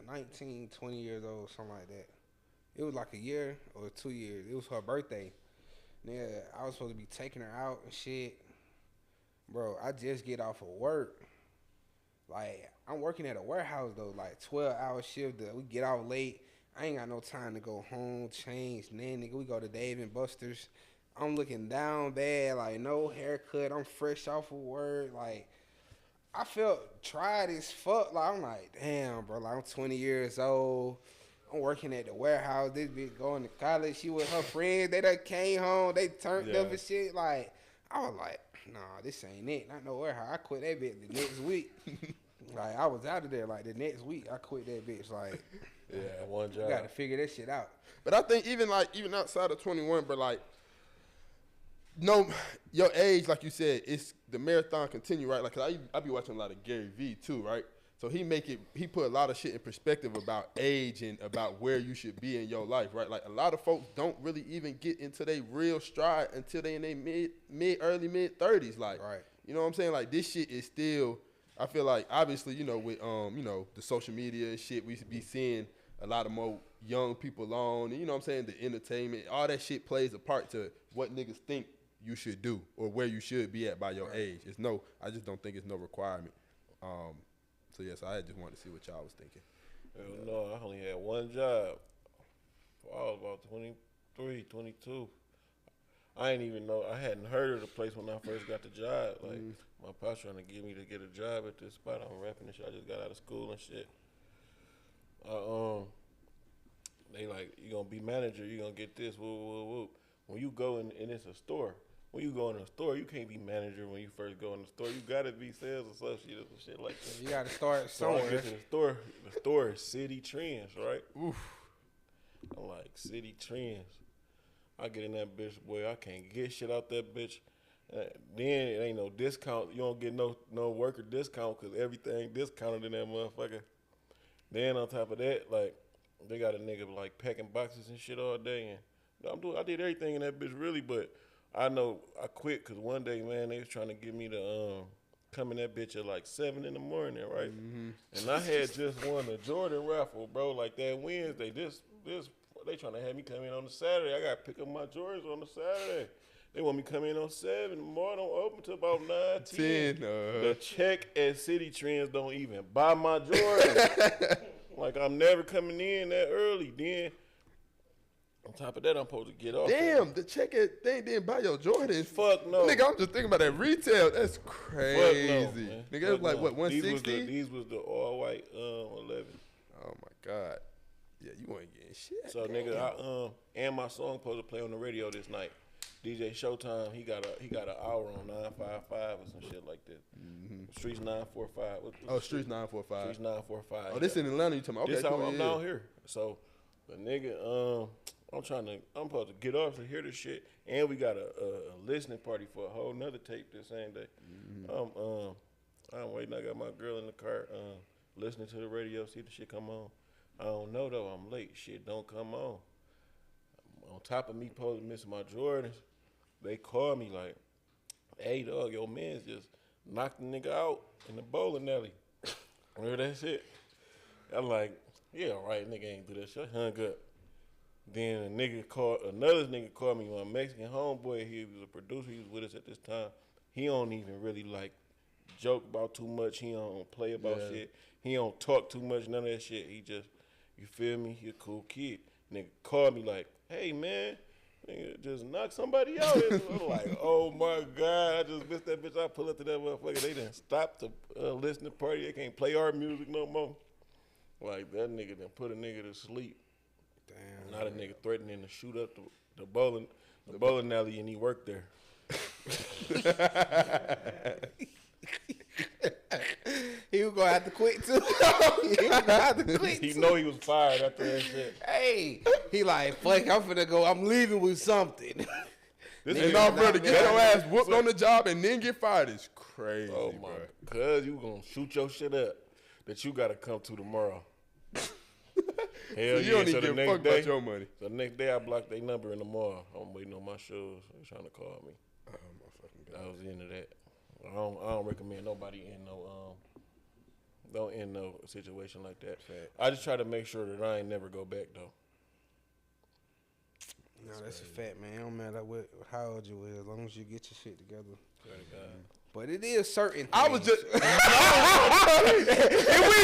19, 20 years old, something like that. It was like a year or 2 years. It was her birthday. Nigga, I was supposed to be taking her out and shit. Bro, I just get off of work. Like, I'm working at a warehouse, though, like 12-hour shift. We get out late. I ain't got no time to go home, change. Then, nigga, we go to Dave and Buster's. I'm looking down bad, like no haircut. I'm fresh off of work, like I felt tried as fuck. Like I'm like, damn, bro. Like I'm 20 years old. I'm working at the warehouse. This bitch going to college. She with her friends. They done came home. They turned up and shit. Like I was like, nah, this ain't it. Not no warehouse. I quit that bitch the next week. Like I was out of there. Like the next week, I quit that bitch. Like one job. you got to figure that shit out. But I think even outside of 21, but like, no, your age, like you said, it's the marathon continue, right? Like, 'cause I be watching a lot of Gary Vee too, right? So he put a lot of shit in perspective about age and about where you should be in your life, right? Like a lot of folks don't really even get into their real stride until they in their early mid 30s, like, Right. You know what I'm saying? Like this shit is still, I feel like obviously, you know, with the social media and shit, we be seeing a lot of more young people on, and you know what I'm saying, the entertainment, all that shit plays a part to what niggas think you should do or where you should be at by your age. I just don't think it's no requirement. So yes, I just wanted to see what y'all was thinking. Hell no, I only had one job. I was about 23, 22. I ain't even know. I hadn't heard of the place when I first got the job. Like my pops trying to get me to get a job at this spot. I'm rapping and shit. I just got out of school and shit. They like, you gonna be manager. You gonna get this. Woo woo woo. When you go in, and it's a store. When you go in a store, you can't be manager when you first go in the store. You gotta be sales associate or some shit like that. You got to start So I somewhere. get to the store. The store is City Trends, right? Oof. I'm like, City Trends. I get in that bitch, boy. I can't get shit out that bitch. Then it ain't no discount. You don't get no worker discount because everything discounted in that motherfucker. Then on top of that, like, they got a nigga like packing boxes and shit all day. And I did everything in that bitch really, but I know I quit because one day, man, they was trying to get me to come in that bitch at like 7 in the morning, right? And I had just won a Jordan raffle, bro, like that Wednesday. They trying to have me come in on the Saturday. I got to pick up my Jordans on the Saturday. They want me to come in on 7. The mall don't open till about 9, 10. The check at City Trends don't even buy my Jordans. Like, I'm never coming in that early. Then, on top of that, I'm supposed to get off. Damn, the check it, they didn't buy your Jordans. Fuck no. Nigga, I'm just thinking about that retail. That's crazy. Fuck no, man. Nigga, it was like, no. what, 160? These was the all-white 11. Oh, my God. Yeah, you ain't getting shit. So, nigga, and my song supposed to play on the radio this night. DJ Showtime, he got an hour on 955 or some shit like that. Streets 945. Streets 945. Streets 945. Oh, this in Atlanta you talking about? Okay, This cool, I'm down here. So the nigga, I'm supposed to get off to hear this shit, and we got a listening party for a whole nother tape this same day. I'm waiting. I got my girl in the car, listening to the radio, see the shit come on. I don't know though. I'm late. Shit don't come on. On top of me supposed to miss my Jordans, they call me like, "Hey dog, your man's just knocked the nigga out in the bowling alley." Remember that shit? I'm like, yeah, all right, nigga ain't do that shit. I hung up. Then another nigga called me, my Mexican homeboy. He was a producer. He was with us at this time. He don't even really like joke about too much. He don't play about shit. He don't talk too much. None of that shit. He just, you feel me? He a cool kid. Nigga called me like, "Hey man, nigga just knock somebody out." I'm like, oh my God, I just missed that bitch. I pull up to that motherfucker. They done stopped the listening party. They can't play our music no more. Like, that nigga done put a nigga to sleep. Damn. Now the nigga threatening to shoot up the bowling alley, and he worked there. He was gonna have to quit too. He was gonna have to quit. He know he was fired after that shit. Hey, he like, fuck, I'm finna go. I'm leaving with something. And our brother get your ass whooped on the job and then get fired is crazy, Oh my, cuz you gonna shoot your shit up that you gotta come to tomorrow. Hell so you don't even give a fuck about your money. So the next day I blocked their number in the mall. I'm waiting on my shows. They're trying to call me. Oh my fucking God. I was into that. I don't recommend nobody in no situation like that. I just try to make sure that I ain't never go back though. No, that's a fact, man. It don't matter how old you is, as long as you get your shit together. But it is certain things. I was just. If we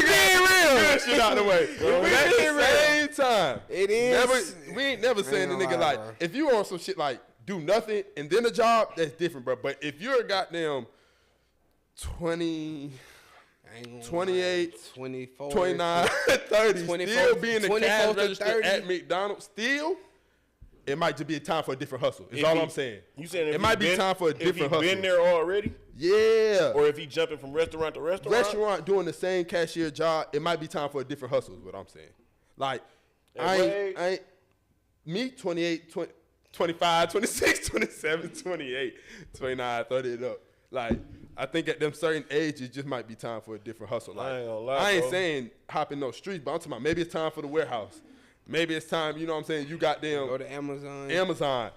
getting real, get shit out of the way. At the same time, It is. we ain't never saying the gonna nigga lie, like, bro. if you on some shit like, do nothing and then a job, that's different, bro. But if you're a goddamn 20, 28, 24, 29, 30, 24, still being the 24 cash to register 30. at McDonald's, still, it might just be a time for a different hustle. Is If all he- I'm saying. You saying if it he might be been- time for a if different he hustle. been there already, Yeah. or if he jumping from restaurant to restaurant. Restaurant doing the same cashier job, it might be time for a different hustle is what I'm saying. Like, I ain't, me, 28, 20, 25, 26, 27, 28, 29, 30 and up. Like, I think at them certain ages, it just might be time for a different hustle. Like, I ain't gonna lie, I ain't bro. saying hop in those streets, but I'm talking about maybe it's time for the warehouse. Maybe it's time, you know what I'm saying, you got them Go to Amazon. Amazon,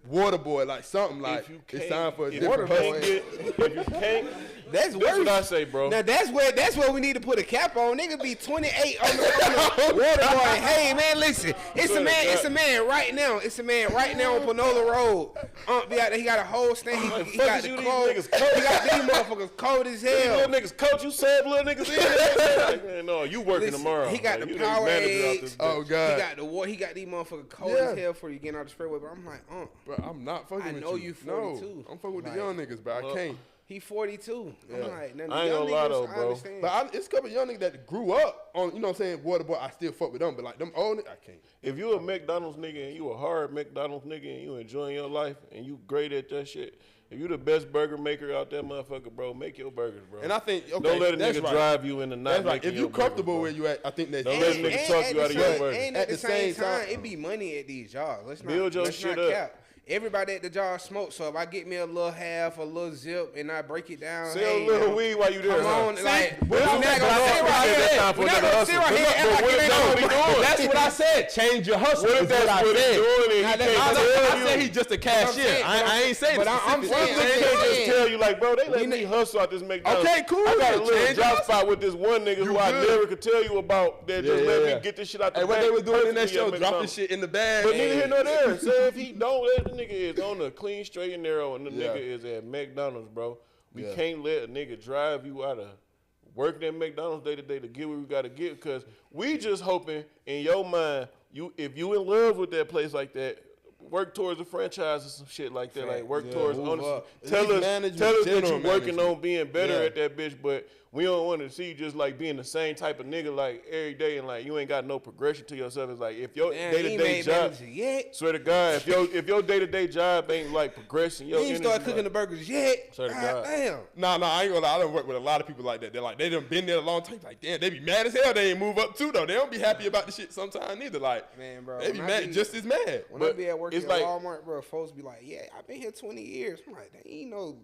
Waterboy, like something like, If you it's can't- time for a if you different hustle. can't get- if you can't, That's that's worse. what I say, bro. Now that's where we need to put a cap on. Nigga be 28 on the water boy. Hey man, listen, it's a man right now. It's a man right now on Panola Road. Be out there, he got a whole stand. He fuck got is the you cold. these niggas He got these motherfuckers cold as These hell. little niggas coach, you sub little niggas in. Like, man, no, you working Listen, tomorrow. he got Like, the you manager out Powerades. this Oh, bitch. God. He got the war. He got these motherfuckers cold Yeah. as hell for you getting out the sprayway. But I'm like, Bro, I'm not fucking I with know you. you No, 42. I'm fucking with Like, the young niggas, but I can't. he 42. I'm like, now the I ain't young gonna lie niggas, though, I bro. understand. But it's a couple young niggas that grew up on, you know what I'm saying, Waterboy, I still fuck with them, but like them old niggas, I can't. If you a McDonald's nigga and you a hard McDonald's nigga and you enjoying your life and you great at that shit, if you the best burger maker out there, motherfucker, bro, make your burgers, bro. And I think, okay, don't let a that's nigga right. drive you into not That's right. making If you your burgers, comfortable bro. where you at, I think that's Don't let a nigga talk you out of your burger. And At at the the same same time, time- it be money at these jobs. Let's Build your let's shit not up. cap. Everybody at the job smoke, so if I get me a little half, a little zip, and I break it down, Sell hey, a little now, weed while you there. come huh? on, like, But we're not I'm gonna sit right here. We're not gonna sit right here and act like it ain't But no. That's what I said. Change your hustle. What if is that's what I what he's said. doing and he Nah, can't that's- tell I you? said he's just a cashier. saying, I ain't saying but I'm specific. saying- They I'm can't saying- just tell you like, bro, they let We me need- hustle out this McDonald's. Okay, cool. I got a little Change drop your spot with this one nigga who I good. never could tell you about that just let me get this shit out the And what back they were doing in that perfectly show, at dropping McDonald's. shit in the bag. But neither here nor there. Say if he don't, let the nigga is on the clean, straight, and narrow, and the Yeah. nigga is at McDonald's, bro. We Yeah. can't let a nigga drive you out of working at McDonald's day to day to get what we gotta get, because we just hoping in your mind, if you in love with that place like that, work towards a franchise or some shit like that. Like work towards move ownership. up. Tell At least us management, that general you working management. on being better Yeah. at that bitch, but we don't want to see you just like being the same type of nigga like every day and like you ain't got no progression to yourself. It's like if your Man, day he to day made job, manager yet. swear to God, if your day to day job ain't like progressing, You your ain't start energy, cooking the like, burgers yet. Swear to God God. damn. No, I ain't gonna lie. I don't work with a lot of people like that. They're like, they done been there a long time. Like, damn, they be mad as hell. They ain't move up too, though. They don't be happy about the shit sometimes neither. Like, Man, bro, they be when I mad, be- just as mad. When I But be at work it's at like- Walmart, bro, folks be like, "Yeah, I've been here 20 years." I'm like, "They ain't no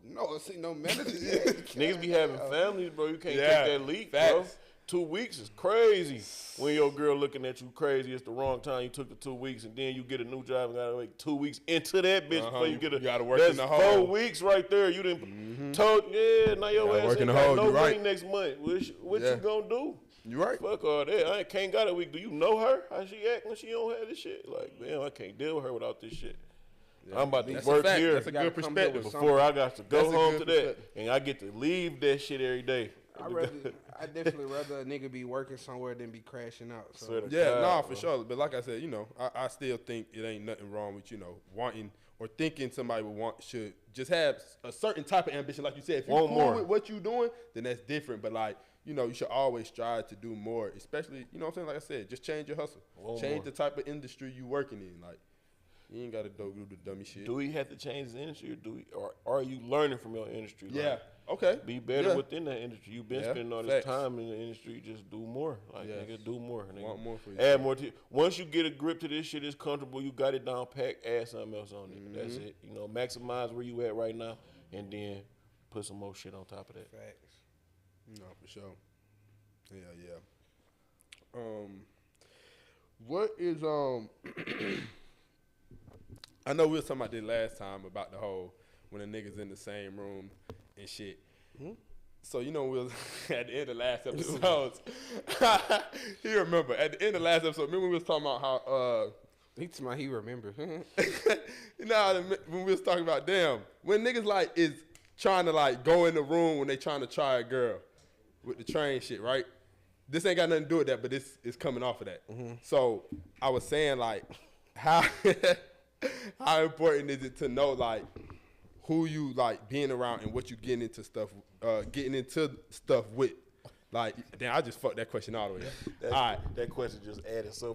manager yet." niggas be having families, bro. You can't Yeah, take that leap, bro. facts. 2 weeks is crazy. When your girl looking at you crazy, it's the wrong time. You took the 2 weeks, and then you get a new job and gotta wait 2 weeks into that bitch before you get a. You gotta work that's in the 4 hole. weeks right there. You didn't told now your Gotta ass work ain't in the got hole, no you money right. next month. What Yeah. you gonna do? You right. Fuck all that. I can't got a week. Do you know her? How she act when she don't have this shit? Like, damn, I can't deal with her without this shit. I'm about to That's a work fact. here That's a gotta good come here perspective. with before I got to go That's a home good to that, perspective. and I get to leave that shit every day. I definitely rather a nigga be working somewhere than be crashing out. So. Swear to Yeah, God, nah, bro. for sure. But like I said, I still think it ain't nothing wrong with, wanting or thinking somebody should just have a certain type of ambition. Like you said, if you're Want cool more. with what you doing, then that's different. But like, you should always strive to do more, especially, you know what I'm saying? Like I said, just change your hustle. Want Change more. the type of industry you working in. Like, you ain't got to do the dummy shit. Do we have to change the industry, or are you learning from your industry? Like, Yeah. Okay. be better Yeah. within that industry. You've been Yeah, spending all this facts. time in the industry. Just do more. Like, Yes. nigga, do more. Nigga. Want more for you. Add more to once you get a grip to this shit, it's comfortable. You got it down pat. Add something else on it. Mm-hmm. That's it. Maximize where you at right now, and then put some more shit on top of that. Facts. No, for sure. Yeah. What is I know we was talking about this last time about the whole when the niggas in the same room and shit. So we was at the end of last episodes. You remember at the end of last episode? Remember we was talking about how He remember. when we was talking about when niggas like is trying to like go in the room when they trying to try a girl with the train shit, right? This ain't got nothing to do with that, but this is coming off of that. So I was saying like how How important is it to know like who you like being around and what you getting into stuff with? Like, damn, I just fucked that question all the way up. All right. That question just added so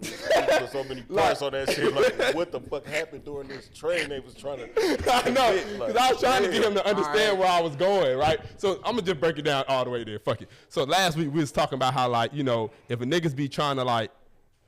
many parts on that shit. Like, what the fuck happened during this train they was trying to I know, because I was trying to get him to understand where I was going, right? So I'm gonna just break it down all the way there. Fuck it. So last week we was talking about how like, you know, if a niggas be trying to like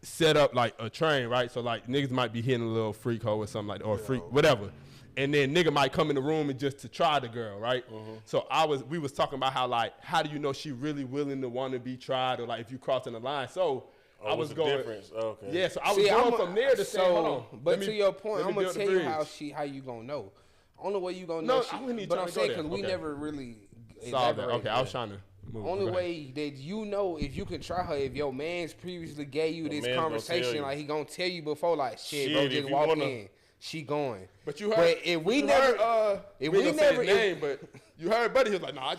set up like a train, right? So like niggas might be hitting a little freak hoe or something like that, or freak, whatever. And then nigga might come in the room and just to try the girl, right? So we was talking about how like, how do you know she really willing to want to be tried, or like if you crossing the line? So I was going. Difference? Okay. Yeah, so I was going from there to say, hold on. But to your point, I'm gonna tell you how you gonna know. Only way you gonna know. No, I wouldn't even but try I'm to go saying there. because we Okay. never really Solve that. elaborated Okay, I was trying to move. Only Go ahead. way that you know if you can try her if your man's previously gave you this man's gonna tell conversation, you. like he gonna tell you before, like shit, Shit, bro, if just you walk wanna- in. She going. But you heard. But if we you never, heard, if we we ain't gonna say never, his name, but you heard Buddy. He was like, nah,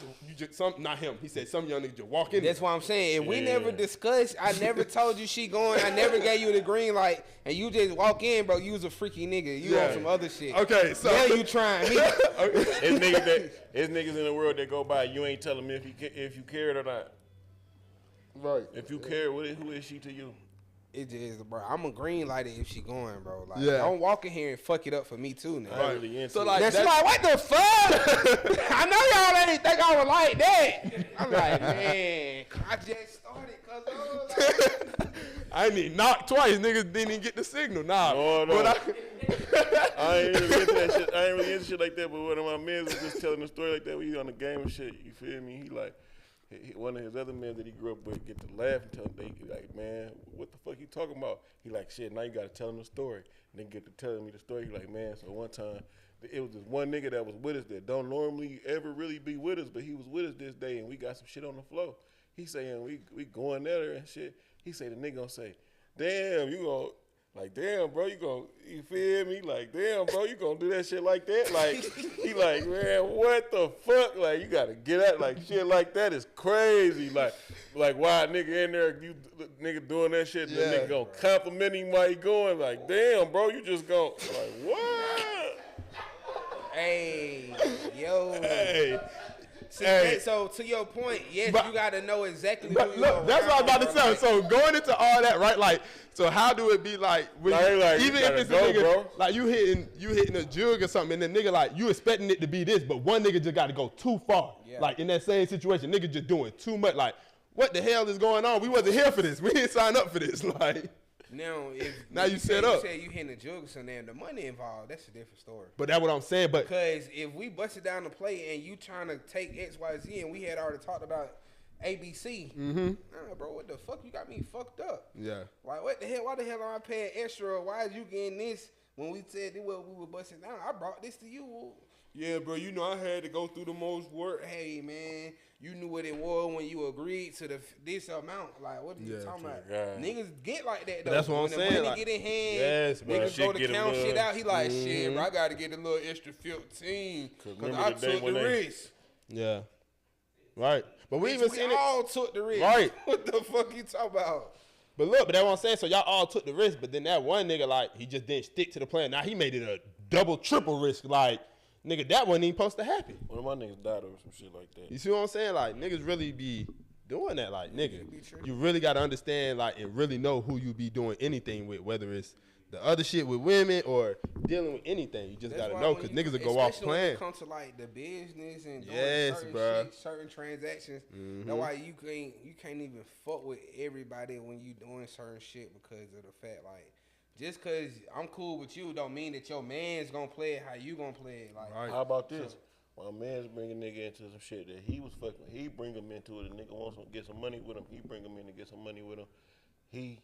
not him. He said some young nigga just walk in. that's what I'm saying. If we Yeah. never discussed, I never told you she going. I never gave you the green light, and you just walk in, bro. You was a freaky nigga. You Yeah. on some other shit. Okay, so Now you trying me. It's niggas in the world that go by. You ain't telling me if you care it or not. right. If you care, who is she to you? It just, bro. I'm a green light it if she going, bro. Like, Yeah. don't walk in here and fuck it up for me too, now. I ain't really into So it. like That's like, what the fuck? I know y'all ain't think I was like that. I'm like, man, I just started, cuz I ain't even knock twice. Niggas didn't even get the signal. Nah. No. But I ain't really into that shit. I ain't really into shit like that. But one of my men was just telling a story like that. We was on the game and shit. You feel me? He like, one of his other men that he grew up with get to laugh and tell him, they like, man, what the fuck you talking about? He like, shit, now you got to tell him the story. And then get to telling me the story. He like, man, so one time, it was this one nigga that was with us that don't normally ever really be with us, but he was with us this day, and we got some shit on the floor. He saying, we going there and shit. He say, the nigga gonna say, damn, you gonna, like, damn, bro, you feel me? Like, damn, bro, you gonna do that shit like that? Like, he like, man, what the fuck? Like, you gotta get out. Like, shit like that is crazy. Like why a nigga in there, you nigga doing that shit, the nigga gonna compliment him while he going. Like, damn, bro, you just gonna, like, what? hey, yo. hey, See, Hey. so to your point, yes, But- you got to know exactly who but you look, that's what I was about to around, say. bro. So going into all that, right? Like, so how do it be like when Like, you even if gotta it's go, a nigga, bro. like you hitting a jug or something, and the nigga like you expecting it to be this, but one nigga just got to go too far. Yeah. Like in that same situation, nigga just doing too much. Like, what the hell is going on? We wasn't here for this. We didn't sign up for this. Like, Now, if Now you set up. You say you hitting the jugs and then the money involved, that's a different story. but that's what I'm saying. But Because if we busted down the play and you trying to take XYZ and we had already talked about ABC, nah, bro, what the fuck? You got me fucked up. yeah, Like, what the hell? Why the hell am I paying extra? Why is you getting this when we said that we were busting down? I brought this to you. yeah, bro. You know I had to go through the most work. Hey, man, you knew what it was when you agreed to this amount. Like, what are you Yeah, talking about? God. Niggas get like that, though. That's what I'm when saying, the money like- get in hand, Yes, bro. niggas Shit go to get a count little- shit out. He like, shit, bro, I got to get a little extra 15 because remember I the day took the when they- risk. Yeah, right. But we Bitch, even we seen it. all took the risk. Right. What the fuck you talking about? But look, but that's what I'm saying. So y'all all took the risk, but then that one nigga, like, he just didn't stick to the plan. Now he made it a double, triple risk. Like, nigga, that wasn't even supposed to happen. One of my niggas died over some shit like that. You see what I'm saying? Like, niggas really be doing that. Like, nigga, be true. you really got to understand, like, and really know who you be doing anything with, whether it's the other shit with women or dealing with anything. You just got to why know when because you- niggas will go off especially when plan. it comes to like the business and doing Yes, certain bruh. shit, certain transactions. That's why you can't even fuck with everybody when you doing certain shit because of the fact like just cause I'm cool with you don't mean that your man's gonna play it how you gonna play it. Like Right. How about this? My man's bringing nigga into some shit that he was fucking. He bring him into it. A nigga wants to get some money with him. He bring him in to get some money with him. He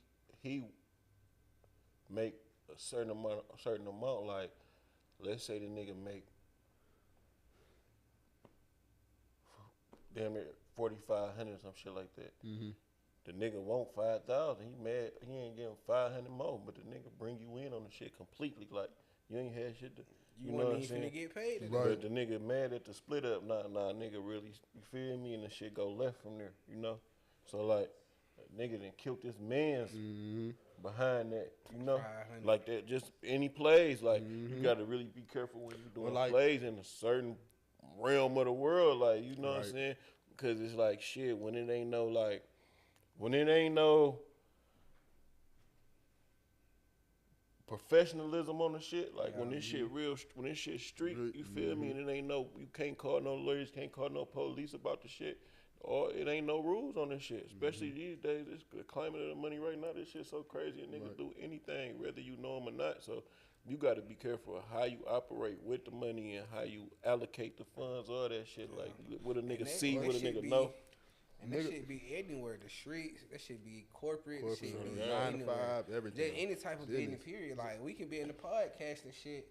make a certain amount. Like, let's say the nigga make damn near 4,500 some shit like that. The nigga want 5,000. He mad. He ain't getting 500 more. But the nigga bring you in on the shit completely. Like you ain't had shit to. you know what I'm wasn't even saying? finna get paid. Right. But the nigga mad at the split up. Nah, nigga really, you feel me? And the shit go left from there, you know? So, like, nigga done killed this man's behind that, you know, 500. like that. Just any plays, like you got to really be careful when you're doing like- plays in a certain realm of the world, like you know what I'm Right. saying? Because it's like shit when it ain't no professionalism on the shit. Like when this shit real, when this shit street, you feel me? And it ain't no, you can't call no lawyers, can't call no police about the shit. Or it ain't no rules on this shit. Especially these days, it's the climate of the money right now. This shit so crazy. And niggas do anything, whether you know them or not. So you got to be careful of how you operate with the money and how you allocate the funds, all that shit. Like what a nigga see, what a nigga know. And that shit be anywhere, the streets, that shit be corporate, that shit be 9 to anywhere. 5, everything. Just any type of business, period. Like, we can be in the podcast and shit,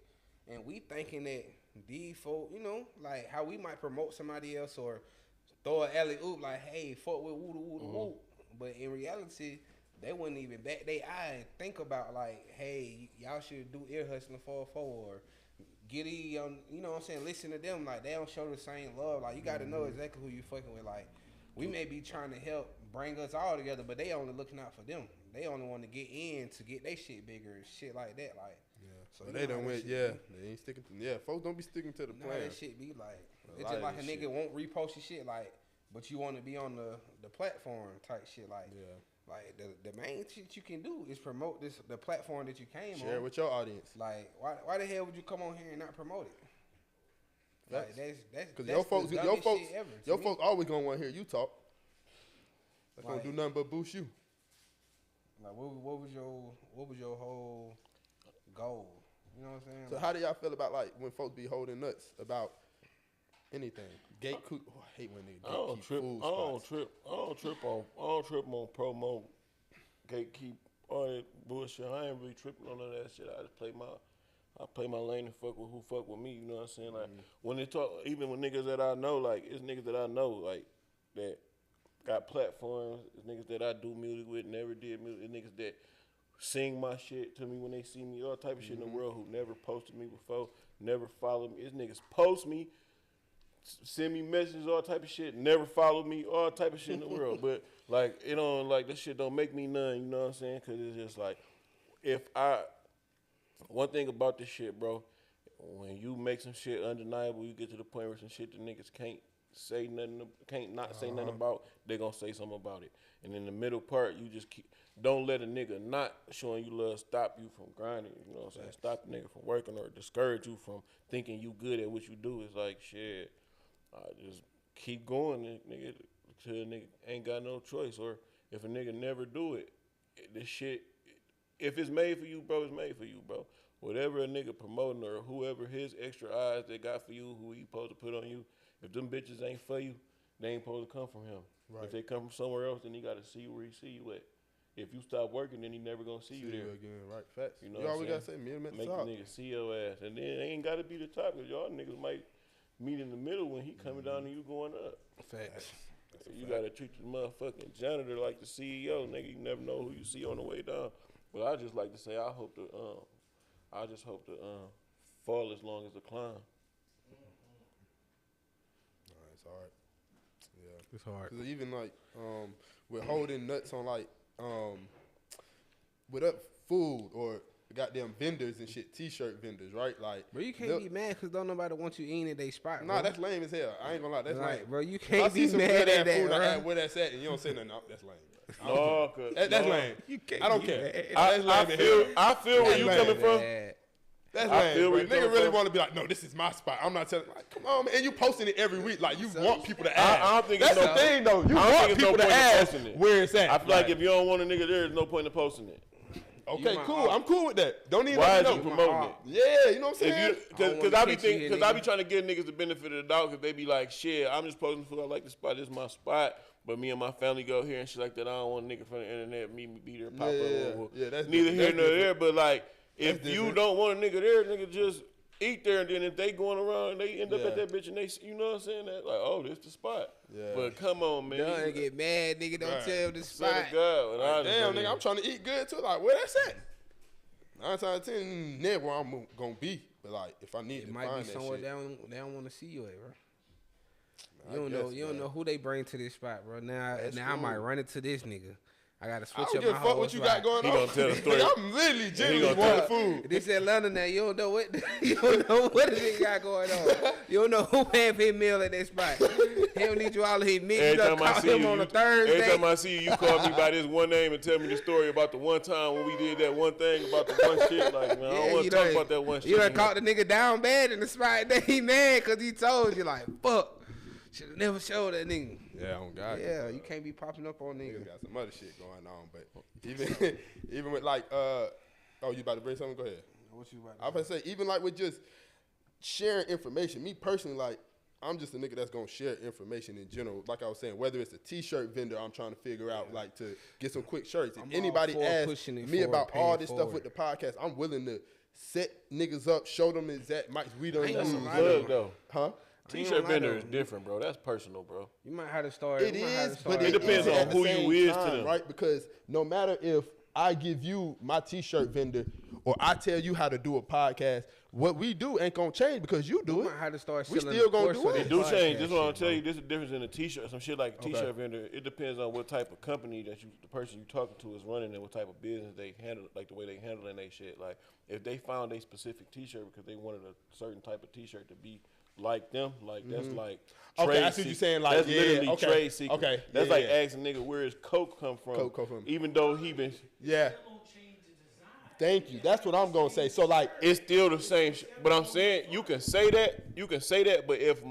and we thinking that these folk, you know, like how we might promote somebody else or throw an alley-oop, like, hey, fuck with woo. But in reality, they wouldn't even bat their eye and think about, like, hey, y'all should do EarHustlin404 or get you know what I'm saying, listen to them. Like, they don't show the same love. Like, you got to know exactly who you fucking with. Like, we may be trying to help bring us all together, but they only looking out for them. They only want to get in to get their shit bigger and shit like that. Like, So you they know how done that went, shit be. they ain't sticking to, folks don't be sticking to the You know how plan. that shit be like. A It's lot just of like a this nigga shit. won't repost your shit, like, but you want to be on the platform type shit. Like, like the main shit you can do is promote the platform that you came Share on. with your audience. Like, why the hell would you come on here and not promote it? Like, that's Because the your folks dumbest shit ever to me. always gonna want to hear you talk. That's Like- gonna do nothing but boost you. Like, what was your whole goal? You know what I'm saying? So how do y'all feel about like when folks be holding nuts about anything? Gatekeep. Oh, I hate when they I don't gatekeep trip. food I don't spots. trip on promo, gatekeep, all that bullshit. I ain't really tripping on none of that shit. I just play my lane and fuck with who fuck with me. You know what I'm saying? Like when they talk, even with niggas that I know, like it's niggas that I know, like that got platforms. It's niggas that I do music with, never did music. It's niggas that sing my shit to me when they see me, all type of shit in the world who never posted me before, never followed me. It's niggas post me, send me messages, all type of shit, never follow me, all type of shit in the world. But like it don't like this shit don't make me none, you know what I'm saying? Cause it's just like one thing about this shit, bro, when you make some shit undeniable, you get to the point where some shit the niggas can't say nothing, can't not say nothing about, they gonna say something about it. And in the middle part, you just don't let a nigga not showing you love stop you from grinding, you know what I'm saying? Stop the nigga from working or discourage you from thinking you good at what you do. It's like, shit, just keep going, nigga, till a nigga ain't got no choice. Or if a nigga never do it, this shit, if it's made for you, bro, it's made for you, bro. Whatever a nigga promoting or whoever his extra eyes they got for you, who he supposed to put on you, if them bitches ain't for you, they ain't supposed to come from him. Right. If they come from somewhere else, then he got to see where he see you at. If you stop working, then he never gonna see you there. again, right? Facts. You know You what I'm always gotta say saying? me and at the Make top. the nigga see your ass, and then it ain't gotta be the top, cause y'all niggas might meet in the middle when he coming down and you going up. Facts. You gotta treat the motherfucking janitor like the CEO, nigga. You never know who you see on the way down. But I just like to say, I just hope to fall as long as the climb. It's hard. Yeah. It's hard. Cause even like with holding nuts on like with up food or goddamn vendors and shit, t-shirt vendors, right? Like, Bro, you can't be mad because don't nobody want you eating at their spot, bro. Nah, that's lame as hell. I ain't gonna lie, that's Like, lame. bro, you If I can't see be some mad good at ass that, food, bro. I ask where that's at, and you don't say nothing. No, that's lame, bro. No, cause That's lame. You can't I don't be care. mad. That's lame as hell. I feel where That's you lame, coming from. Bad. That's I lame, feel bro. where you Nigga coming really from. want to be like, no, this is my spot. I'm not telling. Like, come on, man. And you posting it every week. Like, you want people to ask. I don't think That's it's the no- thing, though. You I don't want think it's no people to point in ask posting it. where it's at. I feel like if you don't want a nigga there, there's no point in posting it. Okay, my cool. op. I'm cool with that. Don't even Why let is me you know. promoting my it? op. Yeah, you know what I'm If saying? you, I cause, don't cause wanna I be catch you think, here, cause I be nigga. trying to give niggas the benefit of the doubt, cause they be like, shit, I'm just posting food. I like the spot. This is my spot. But me and my family go here and shit like that. I don't want a nigga from the internet me be there, pop up. Yeah, that's neither different. here That's nor there. different. But like, if That's you different. don't want a nigga there, nigga just eat there. And then if they going around and they end up Yeah. at that bitch and they, you know what I'm saying? That like, oh, this the spot. Yeah. But come on, man. Don't get mad, nigga. Don't Right. tell the Swear spot. to God. And I Like, just damn, don't nigga, even- I'm trying to eat good too. Like, where that's at? 9 times out of 10, never where I'm gonna be. But like, if I need It to might find be that somewhere shit, they don't want to see you at, bro. I You don't guess, know. You don't man. know who they bring to this spot, bro. Now That's I might cool. run into this nigga. I gotta I switch don't up give my a fuck whole what you got going He on. gonna tell the story. I'm literally genuinely gonna wanting tell- food. This Atlanta now, you don't know what you don't know what this nigga got going on. You don't know who paying for his meal at that spot. He don't need you all of his meat. You Every done time I caught see him you, on a every Thursday. time I see you call me by this one name and tell me the story about the one time when we did that one thing about the one shit. Like, man, I don't want you to talk done- about that one shit. You done in here. caught the nigga down bad in the spot that he mad because he told you like, fuck. Should have never showed that nigga. Yeah, on God. Yeah, you can't be popping up on Niggas niggas. got some other shit going on, but even even with like oh, you about to bring something? Go ahead. What you about I was gonna say even like with just sharing information. Me personally, like I'm just a nigga that's gonna share information in general. Like I was saying, whether it's a T-shirt vendor, I'm trying to figure out like to get some quick shirts. If I'm anybody all for asks pushing it me forward, about all paying this stuff forward. with the podcast, I'm willing to set niggas up, show them exact mics we done I ain't use. gonna lie Plug though. Huh? T-shirt vendor though. is different, bro. That's personal, bro. You might have to start. It you might have is, to but start- It depends is on at the who you same is to time, them. right? Because no matter if I give you my T-shirt vendor or I tell you how to do a podcast, what we do ain't gonna change because you do You it. might have to start We selling still the gonna course do for it. this It do podcast change. This is what I'm shit, telling you. This is the difference in a T-shirt. Some shit like a T-shirt Okay. vendor. It depends on what type of company that the person you talking to is running and what type of business they handle, like the way they handling they shit. Like if they found a specific T-shirt because they wanted a certain type of T-shirt to be like them, like that's like Okay, trade I see what you're secret. saying, like, that's yeah, literally okay, trade secret. okay, That's yeah, like yeah. asking nigga where his Coke come from. Coke come from. Even though he been, Yeah. That won't change the design. Thank you. That's what I'm gonna say. So like, it's still the same. But I'm saying you can say that. But if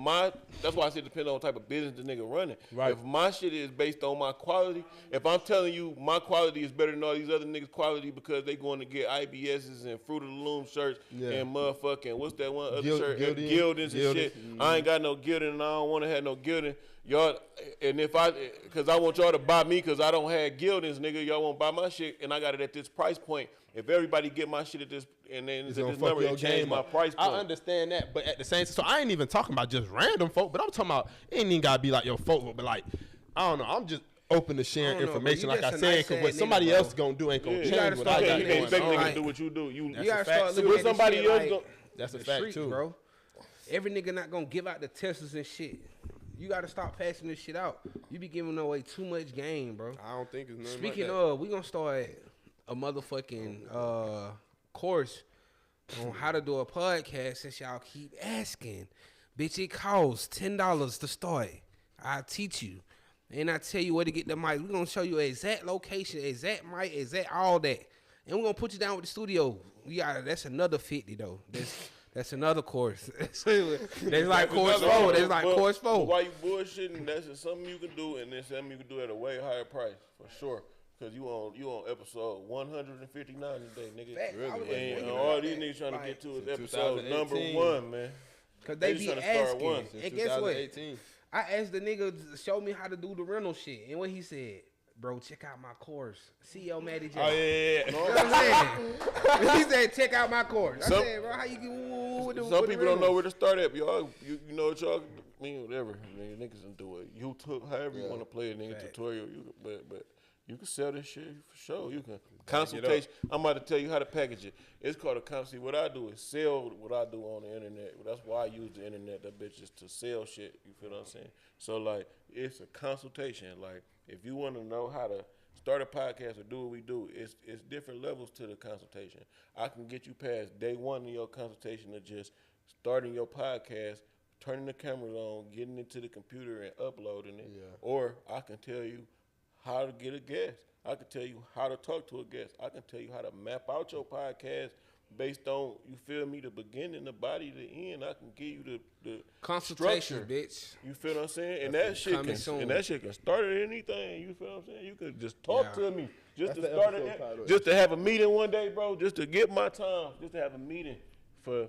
that's why I said it depends on what type of business the nigga running. Right. If my shit is based on my quality, if I'm telling you my quality is better than all these other niggas' quality because they going to get IBS's and Fruit of the Loom shirts Yeah. and motherfucking what's that one other Gild- shirt? Gilding. Gildings and Gilding. shit. I ain't got no gilding and I don't want to have no gilding. Y'all, and because I want y'all to buy me because I don't have gildings, nigga. Y'all won't buy my shit, and I got it at this price point. If everybody get my shit at this, and then it's it's at gonna this fuck number, your it change game my up. price point. I understand that, but at the same time, so I ain't even talking about just random folk, but I'm talking about it ain't even gotta be like your folk, but like I don't know. I'm just open to sharing I don't know, bro. information, You like I just a said, nice because what ass somebody nigga, bro. else gonna do ain't gonna Yeah. change You gotta what start I got You getting can't going expect on. niggas Like- to do what you do. You That's gotta a fact. start So looking what at this somebody shit else like go- That's a the fact streets, too, bro. Every nigga not gonna give out the Teslas and shit. You gotta stop passing this shit out. You be giving away too much game, bro. I don't think it's nothing Speaking like that. of, we gonna start a motherfucking course on how to do a podcast since y'all keep asking. Bitch, it costs $10 to start. I'll teach you. And I tell you where to get the mic. We're gonna show you exact location, exact mic, exact all that. And we're gonna put you down with the studio. That's another 50 though. That's another course. That's like course Another- 4. That's like but- course but 4. While you bullshitting, that's just something you can do, and then something you can do at a way higher price for sure. Cause you on episode 159 today, nigga. Fact, I was And thinking all about these that. niggas trying to Like, get to is since episode number 2018. 1, man. Cause they just be trying to start asking. one. Since And guess what? 2018. I asked the nigga to show me how to do the rental shit. And what he said, bro, check out my course. CEO Matty J. Oh yeah. You know what I'm saying? He said, check out my course. I Some- said, bro, how you get with the Some with the people don't know rentals? where to start at, but y'all, you know what y'all, I mean, whatever. I mean, niggas can do it. YouTube, however you want to play a nigga tutorial, but you can sell this shit for sure. You can consultation. I'm about to tell you how to package it. It's called a consultation. What I do is sell what I do on the internet. That's why I use the internet. That bitch is to sell shit. You feel what I'm saying? So like, it's a consultation. Like, if you want to know how to start a podcast or do what we do, it's different levels to the consultation. I can get you past day one of your consultation of just starting your podcast, turning the cameras on, getting into the computer and uploading it. Yeah. Or I can tell you how to get a guest. I can tell you how to talk to a guest. I can tell you how to map out your podcast based on, you feel me, the beginning, the body, the end. I can give you the Consultation, structure. bitch. You feel what I'm saying? And that shit coming soon. can start at anything. You feel what I'm saying? You could just talk Yeah. to me. Just That's to the start episode it, title. just to have a meeting one day, bro. Just to get my time. Just to have a meeting for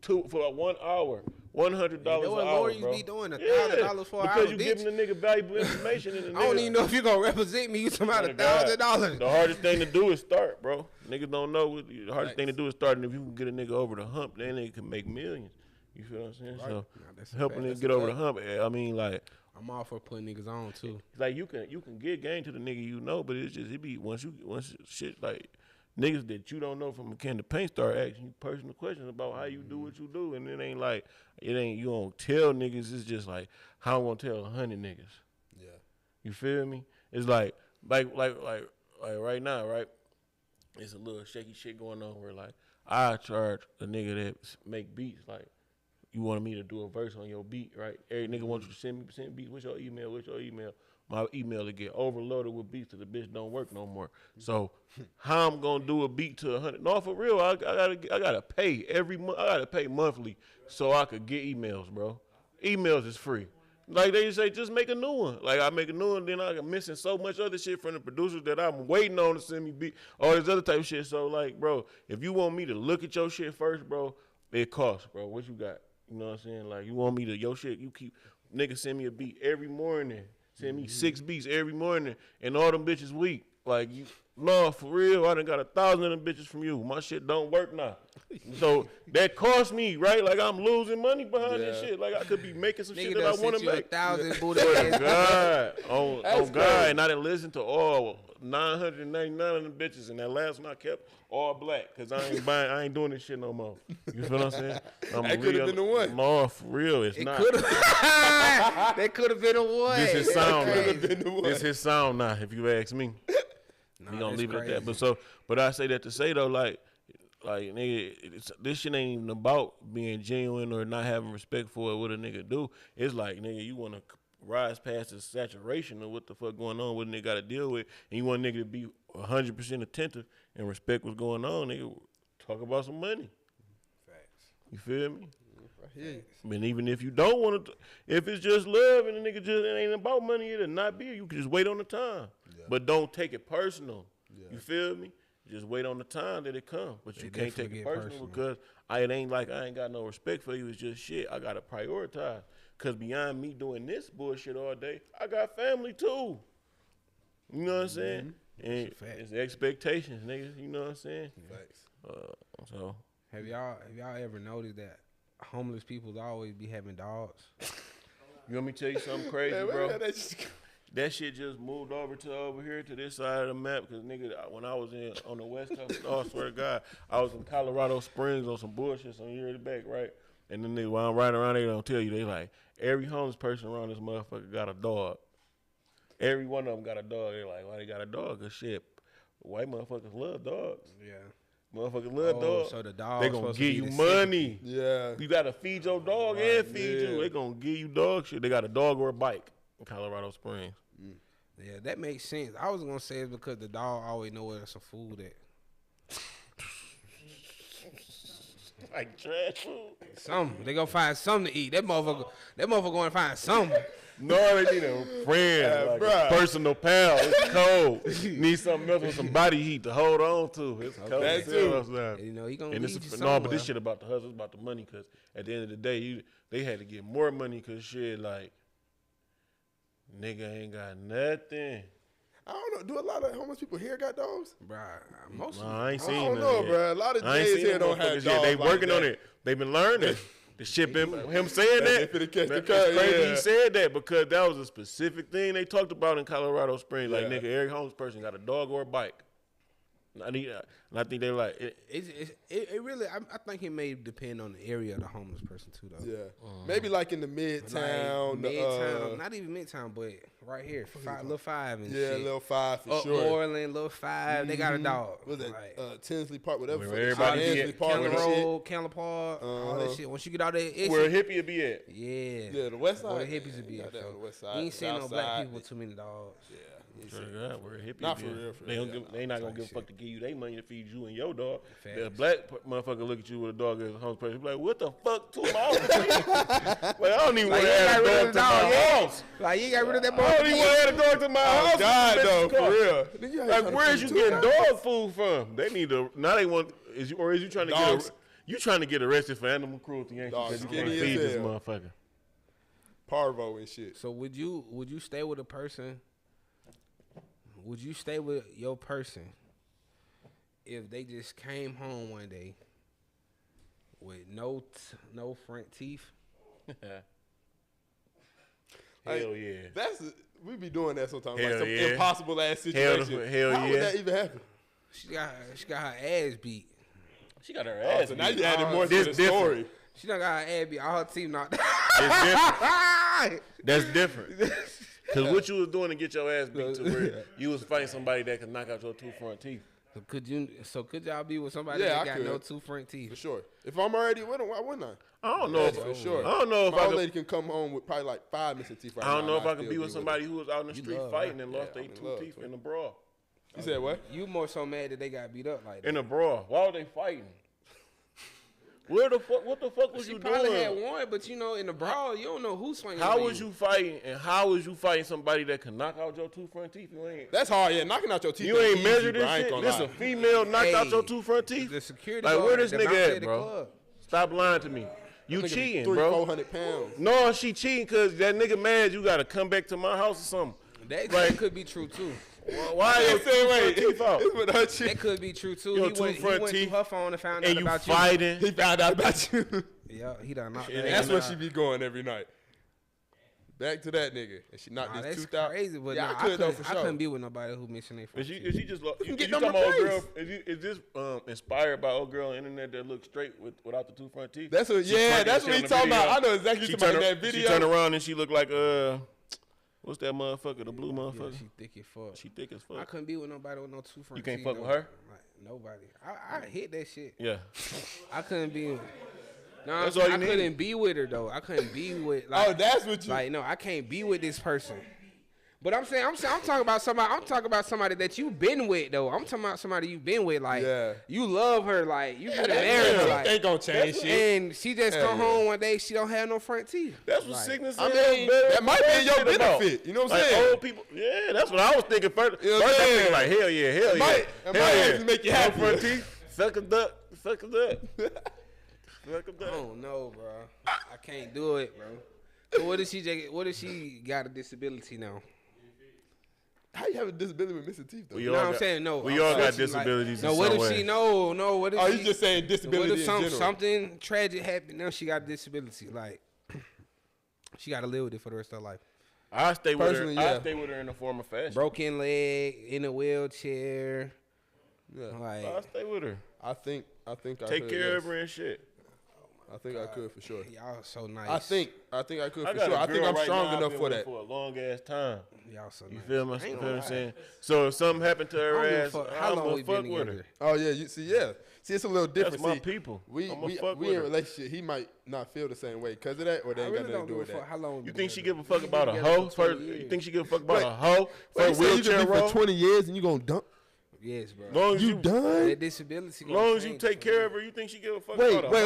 1 hour, $100 You know what an hour, Lori bro. be doing? $1,000 for an hour, Because you bitch. giving the nigga valuable information. And the I don't nigga- even know if you gonna represent me. You talking about Swear to God, $1,000. The hardest thing to do is start, bro. Niggas don't know. The hardest thing to do is start, and if you can get a nigga over the hump, then they can make millions. You feel what I'm saying? So that's a helping fact. niggas That's get a over the fact. hump. I mean, like. I'm all for putting niggas on too. Like you can get game to the nigga you know, but it be once shit like niggas that you don't know from a can of paint start asking you personal questions about how you do what you do, and it ain't you don't tell niggas. It's just like how I'm gonna tell 100 niggas. Yeah. You feel me? It's like like right now, right? It's a little shaky shit going on where like I charge a nigga that make beats. Like you wanted me to do a verse on your beat, right? Every nigga wants you to send beats. What's your email? My email to get overloaded with beats till the bitch don't work no more. So how I'm gonna do a beat to 100? No, for real, I gotta pay every month. I gotta pay monthly so I could get emails, bro. Emails is free. Like they say, just make a new one. Like I make a new one, then I'm missing so much other shit from the producers that I'm waiting on to send me beat, all this other type of shit. So like, bro, if you want me to look at your shit first, bro, it costs, bro. What you got? You know what I'm saying? Like you want me to your shit, you keep nigga send me a beat every morning. Send me 6 beats every morning, and all them bitches weak. Like, you, no, for real, I done got 1,000 of them bitches from you. My shit don't work now. So that cost me, right? Like, I'm losing money behind this shit. Like, I could be making some shit that I want to make. 1,000 booty God, on God, and I didn't listen to all 999 of them bitches, and that last one I kept all black, because I ain't doing this shit no more. You feel what I'm saying? That could have been the one. No, for real, it's not. That could have been the one. This is sound now. one. This is sound now, if you ask me. We gonna leave it at that. But I say that to say though, like nigga, this shit ain't even about being genuine or not having respect for what a nigga do. It's like, nigga, you wanna rise past the saturation of what the fuck going on, what a nigga gotta deal with, and you want a nigga to be 100% attentive and respect what's going on, nigga. Talk about some money. Facts. You feel me? Yeah. I mean, even if you don't want to, if it's just love and the nigga just it ain't about money, it'll not be. You can just wait on the time, but don't take it personal. You feel me? Just wait on the time that it comes, but you can't take it personal because it ain't like I ain't got no respect for you. It's just shit. I gotta prioritize because beyond me doing this bullshit all day, I got family too. You know what I'm saying? And it's expectations, nigga. You know what I'm saying? Facts. So Have y'all ever noticed that homeless people always be having dogs? you want me to tell you something crazy, Man, bro? man, That shit just moved over here to this side of the map because, nigga, when I was on the West Coast, I swear to God, I was in Colorado Springs on some bullshit some years back, right? And then while I'm riding around, they don't tell you. They like, every homeless person around this motherfucker got a dog. Every one of them got a dog. They like, why they got a dog? Cause shit, white motherfuckers love dogs. Yeah. Motherfuckers love dogs. So the dog they gonna give you money. Yeah. You gotta feed your dog and feed you. They gonna give you dog shit. They got a dog or a bike in Colorado Springs. Yeah, that makes sense. I was gonna say it's because the dog always know where there's some food at. Like trash food. Something. They gonna find something to eat. That motherfucker gonna find something. No, they need a friend, like bruh. a personal pal. It's cold. Need something else with some body heat to hold on to. It's cold. That as too. hell outside. You know, he gonna And lead you it's somewhere. but this shit about the hustle, it's about the money. Cause at the end of the day, they had to get more money. Cause shit, like nigga ain't got nothing. I don't know. Do a lot of homeless people here got dogs? Bruh, most Nah, I ain't I seen don't none know, yet. bro. A lot of I ain't J's seen here them don't have motherfuckers dogs. yet. They like working that. on it. They been learning. The shit been him saying that. They finna catch the It's cut, crazy yeah. he said that because that was a specific thing they talked about in Colorado Springs. Like, Yeah. nigga, every homeless person got a dog or a bike. And I think they like it. it really. I think it may depend on the area of the homeless person too, though. Yeah. Maybe like in the midtown. Like midtown, not even midtown, but right here, Lil 5 and yeah, shit. Lil 5 for Up sure. Moreland, Lil 5, they got a dog. What's that? Like, Tinsley Park, whatever. Where fuck everybody shit. be Tinsley at. Park County and shit. Road, County Park, all that shit. Once you get out there, it's Where a hippie be at. yeah. Yeah, the west side. Where the hippies would be Got at. that on the west side. You ain't seen no South black side. people with too many dogs. Yeah. he Swear to said- God, where a hippie Not be for at. real, for They, real. don't give, they not gonna give a shit. fuck to give you their money to feed you and your dog. Facts. The black motherfucker look at you with a dog as a homeless person. Be like, what the fuck? To my house? Like, I don't even Like, want to you add got a rid of dog the to dog, my yeah. house. Like, you got rid of that I don't even want to add a dog to my house. Oh, God, This though, bitch for cost. real. Nigga, you ain't Like, trying to where's feed you two getting guys? dog food from? They need to. Now they want. Is you trying to Dogs. you trying to get arrested for animal cruelty? Ain't you? Dog, Because you can't skinny as feed this hell. motherfucker. Parvo and shit. So would you stay with a person? Would you stay with your person if they just came home one day with no front teeth? Hell yeah. We be doing that sometimes. Hell Like some yeah. impossible ass Hell situation. hell How would yeah. that even happen? She got her ass beat. She got her Oh, ass. so now beat. you added more to This the different. story. She done got her ass beat. All her teeth knocked. It's different. That's different. Cause what you was doing to get your ass beat to where you was fighting somebody that could knock out your 2 front teeth. So could y'all be with somebody Yeah, that I got could. no 2 front teeth? For sure. If I'm already with him, why wouldn't I? I don't know if For sure. I don't know if My I old could, lady can come home with probably like 5 missing teeth right now. I don't know if and I can still be with somebody who was out in the street love fighting and lost their I'm in 2 love, teeth too. in a brawl. You said what? You more so mad that they got beat up like that. In a brawl. Why were they fighting? What the fuck was She you probably doing? had one, but you know, in the brawl, you don't know who's swinging. How on was you fighting, and how was you fighting somebody that can knock out your 2 front teeth? You ain't Knocking out your teeth. you ain't is measured easy, this bro. I ain't shit. gonna This lie. a female knocked out Hey, your 2 front teeth. The security Like where guard this that nigga bounced at, the bro? club. Stop lying to me. You Nigga be cheating, 300-400 bro. pounds. No, she cheating because that nigga mad. You gotta come back to my house or something. That could be true too. Why You your say, 2 front wait, teeth out? it's with her cheek. That could be true too. Your He two went front through teeth, her phone and found out And you about fighting. He found out about you. you. Yeah, he done knocked that That's ass where out. she be going every night. Back to that nigga. And she knocked Nah, his that's tooth out. crazy, but yeah, nah, I could though, for I sure. couldn't be with nobody who missing their front teeth. Is she just can you get talking them about old replaced. girl? Is this inspired by old girl on the internet that looks straight without the 2 front teeth? That's what, She yeah, twerking that's and what shit he on talking the about. I video. know exactly She what you talking about in turn, that she video. turn around and she look like what's that motherfucker? The blue Yeah, motherfucker. she thick as fuck. She thick as I fuck. couldn't be with nobody with no 2 front You can't teeth, fuck with though. her? Like, nobody. I hit that shit. Yeah. I couldn't be. No, That's I'm all saying you I need. couldn't be with her though. I couldn't be with. Oh, Like, that's what you. like no, I can't be with this person. But I'm talking about somebody. I'm talking about somebody that you've been with though. I'm talking about somebody you've been with. Like, Yeah. you love her. Like, you been that married her. teeth Like, ain't gonna change shit. and she just Hell come yeah. home one day. She don't have no front teeth. That's what Like, sickness I is. mean, better that might be in your shit about. benefit. You know what I'm Like saying? old people. Yeah, that's what I was thinking first. You know what I'm First I saying? thinking like hell yeah, hell It might- yeah. it Hell might yeah. actually make you No happy. front teeth. Suck a duck. Suck a duck. Suck a I duck. don't know, bro. I can't do it, bro. So what if she got a disability now? How you have a disability with missing teeth though? We No, all I'm got- saying no. We I'm all saying got she, like- disabilities. No, in what some if way. she no? What if Oh, she, you just saying what disability if in general? something tragic happened? Now she got a disability. Like she got to live with it for the rest of her life. I stay with her. Personally, I yeah. stay with her in a form of fashion. Broken leg, in a wheelchair. Yeah. Like I stay with her. I think I Take could, care yes. of her and shit. I think I could for sure. y'all so nice. I think I could I for got sure. a I think girl I'm right strong now I've enough been for with that. for a long ass time. y'all so You nice. feel me? I ain't You feel gonna what I'm lie. saying? So if something happened to I her don't give a ass, fuck how I'm long gonna we fuck been with her. together. Oh yeah, you see, yeah. See, it's a little different. That's my See, people. We I'ma we fuck we with in a her. relationship. He might not feel the same way because of that, or they I ain't really got nothing don't to do give a with fuck that. how long. we You been think she together. give a fuck We about been a together hoe? for 20 For, you years. think she give a fuck about Wait, a hoe for Wait, a so you wheelchair could be for role? 20 years and you gonna dump? Yes, bro. Long as You you, done? That disability. gonna long as you change take for care me. of her, you think she give a fuck Wait, about a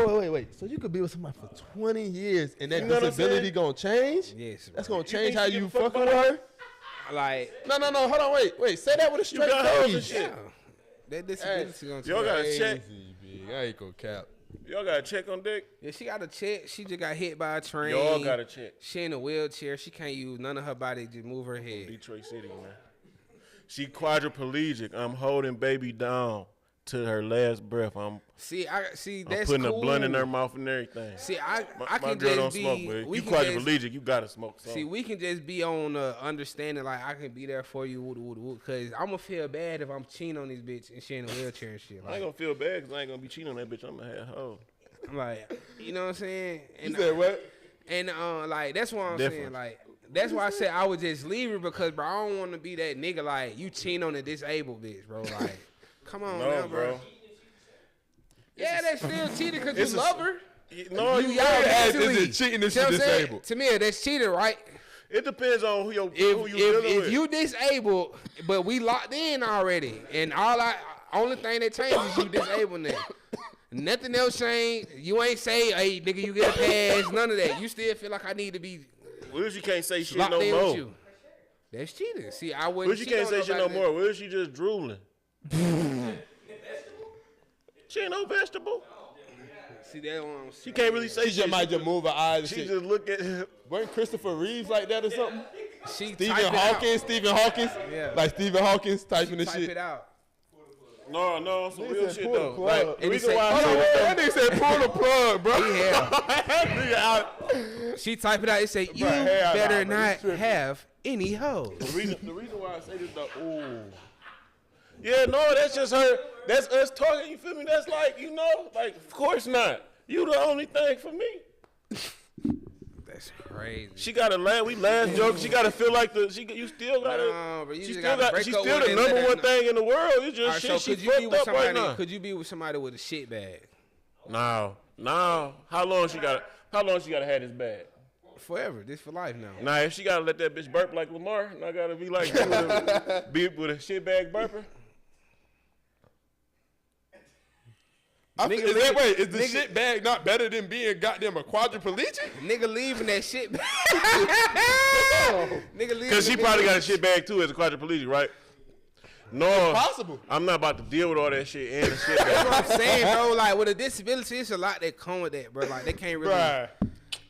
hoe? wait. So you could be with somebody for 20 years and that You know what I'm disability saying? gonna change? Yes, That's bro. gonna change think how she give you a fuck fucking with about her? Like No, hold on, wait. Say that with a straight got hoes and face. shit. yeah, that disability gonna change. Y'all got a check. Crazy, big. I ain't gonna cap. Y'all got a check on deck? Yeah, she got a check. She just got hit by a train. Y'all got a check. She in a wheelchair. She can't use none of her body. Just move her head. Detroit City, man. She quadriplegic. I'm holding baby down to her last breath. I'm See, that's putting cool. a blunt in her mouth and everything. See, I My can girl just don't be. smoke, but we you can just, quadriplegic, you gotta smoke. see, we can just be on understanding. Like I can be there for you, because I'm gonna feel bad if I'm cheating on this bitch and she in a wheelchair and shit. I ain't Like, gonna feel bad because I ain't gonna be cheating on that bitch. I'm gonna have hoe. I'm like, you know what I'm saying? You And said what? And like that's what I'm Different. saying. Like that's why I said I would just leave her because bro, I don't want to be that nigga like you cheating on a disabled bitch, bro. Like, come on No, now, bro. Yeah, that's still cheating because it's you a- love her. No, You you y'all right. ass mentally- isn't cheating if See what she I'm saying? disabled. To me, that's cheating, right? It depends on who you dealing If with. you disabled, but we locked in already, and only thing that changes is you disabled now. Nothing else changed. You ain't say, hey, nigga, you get a pass. None of that. You still feel like I need to be What if she can't say shit locked no in more? with you. That's cheating. See, I What wouldn't. if she cheat can't on say shit no nobody that- more? What if she just drooling? She ain't no vegetable. See that one? She can't really say She shit. just might just move her eyes and She shit. just look at him. Wasn't Christopher Reeves like that or something? She Stephen type it Hawkins? Yeah. Like Stephen Hawkins typing the out. Type shit. it out. No, some Nigga real said shit pull the though. plug. Like, And the he reason said- why I Hold on, say that nigga said pull the plug, bro. that nigga out. She type it out. It say you hell better nah, bro. not You tripping. have any hoes. The reason why I say this though, ooh. Yeah, no, that's just her. That's us talking. You feel me? That's like, like, of course not. You the only thing for me. That's crazy. She gotta laugh. We laugh joke. She gotta feel like you still gotta. Nah, bro, you she just still gotta got. She's break up still with the it and let number her one know. thing in the world. It's just Alright, shit. so She could you be fucked with up right somebody? now. Could you be with somebody with a shit bag? No. How long she got? How long she gotta have this bag? Forever. This for life now. Nah, if she gotta let that bitch burp like Lamar, and I gotta be like be with a shit bag burper. Is that way? Is the shit bag not better than being goddamn a quadriplegic? Nigga leaving that shit bag. Nigga leaving. Cause she probably got a shit bag too as a quadriplegic, right? No, Possible. I'm not about to deal with all that shit and the shit bag. That's what I'm saying, bro. Like with a disability, it's a lot that come with that, bro. Like they can't really. Right.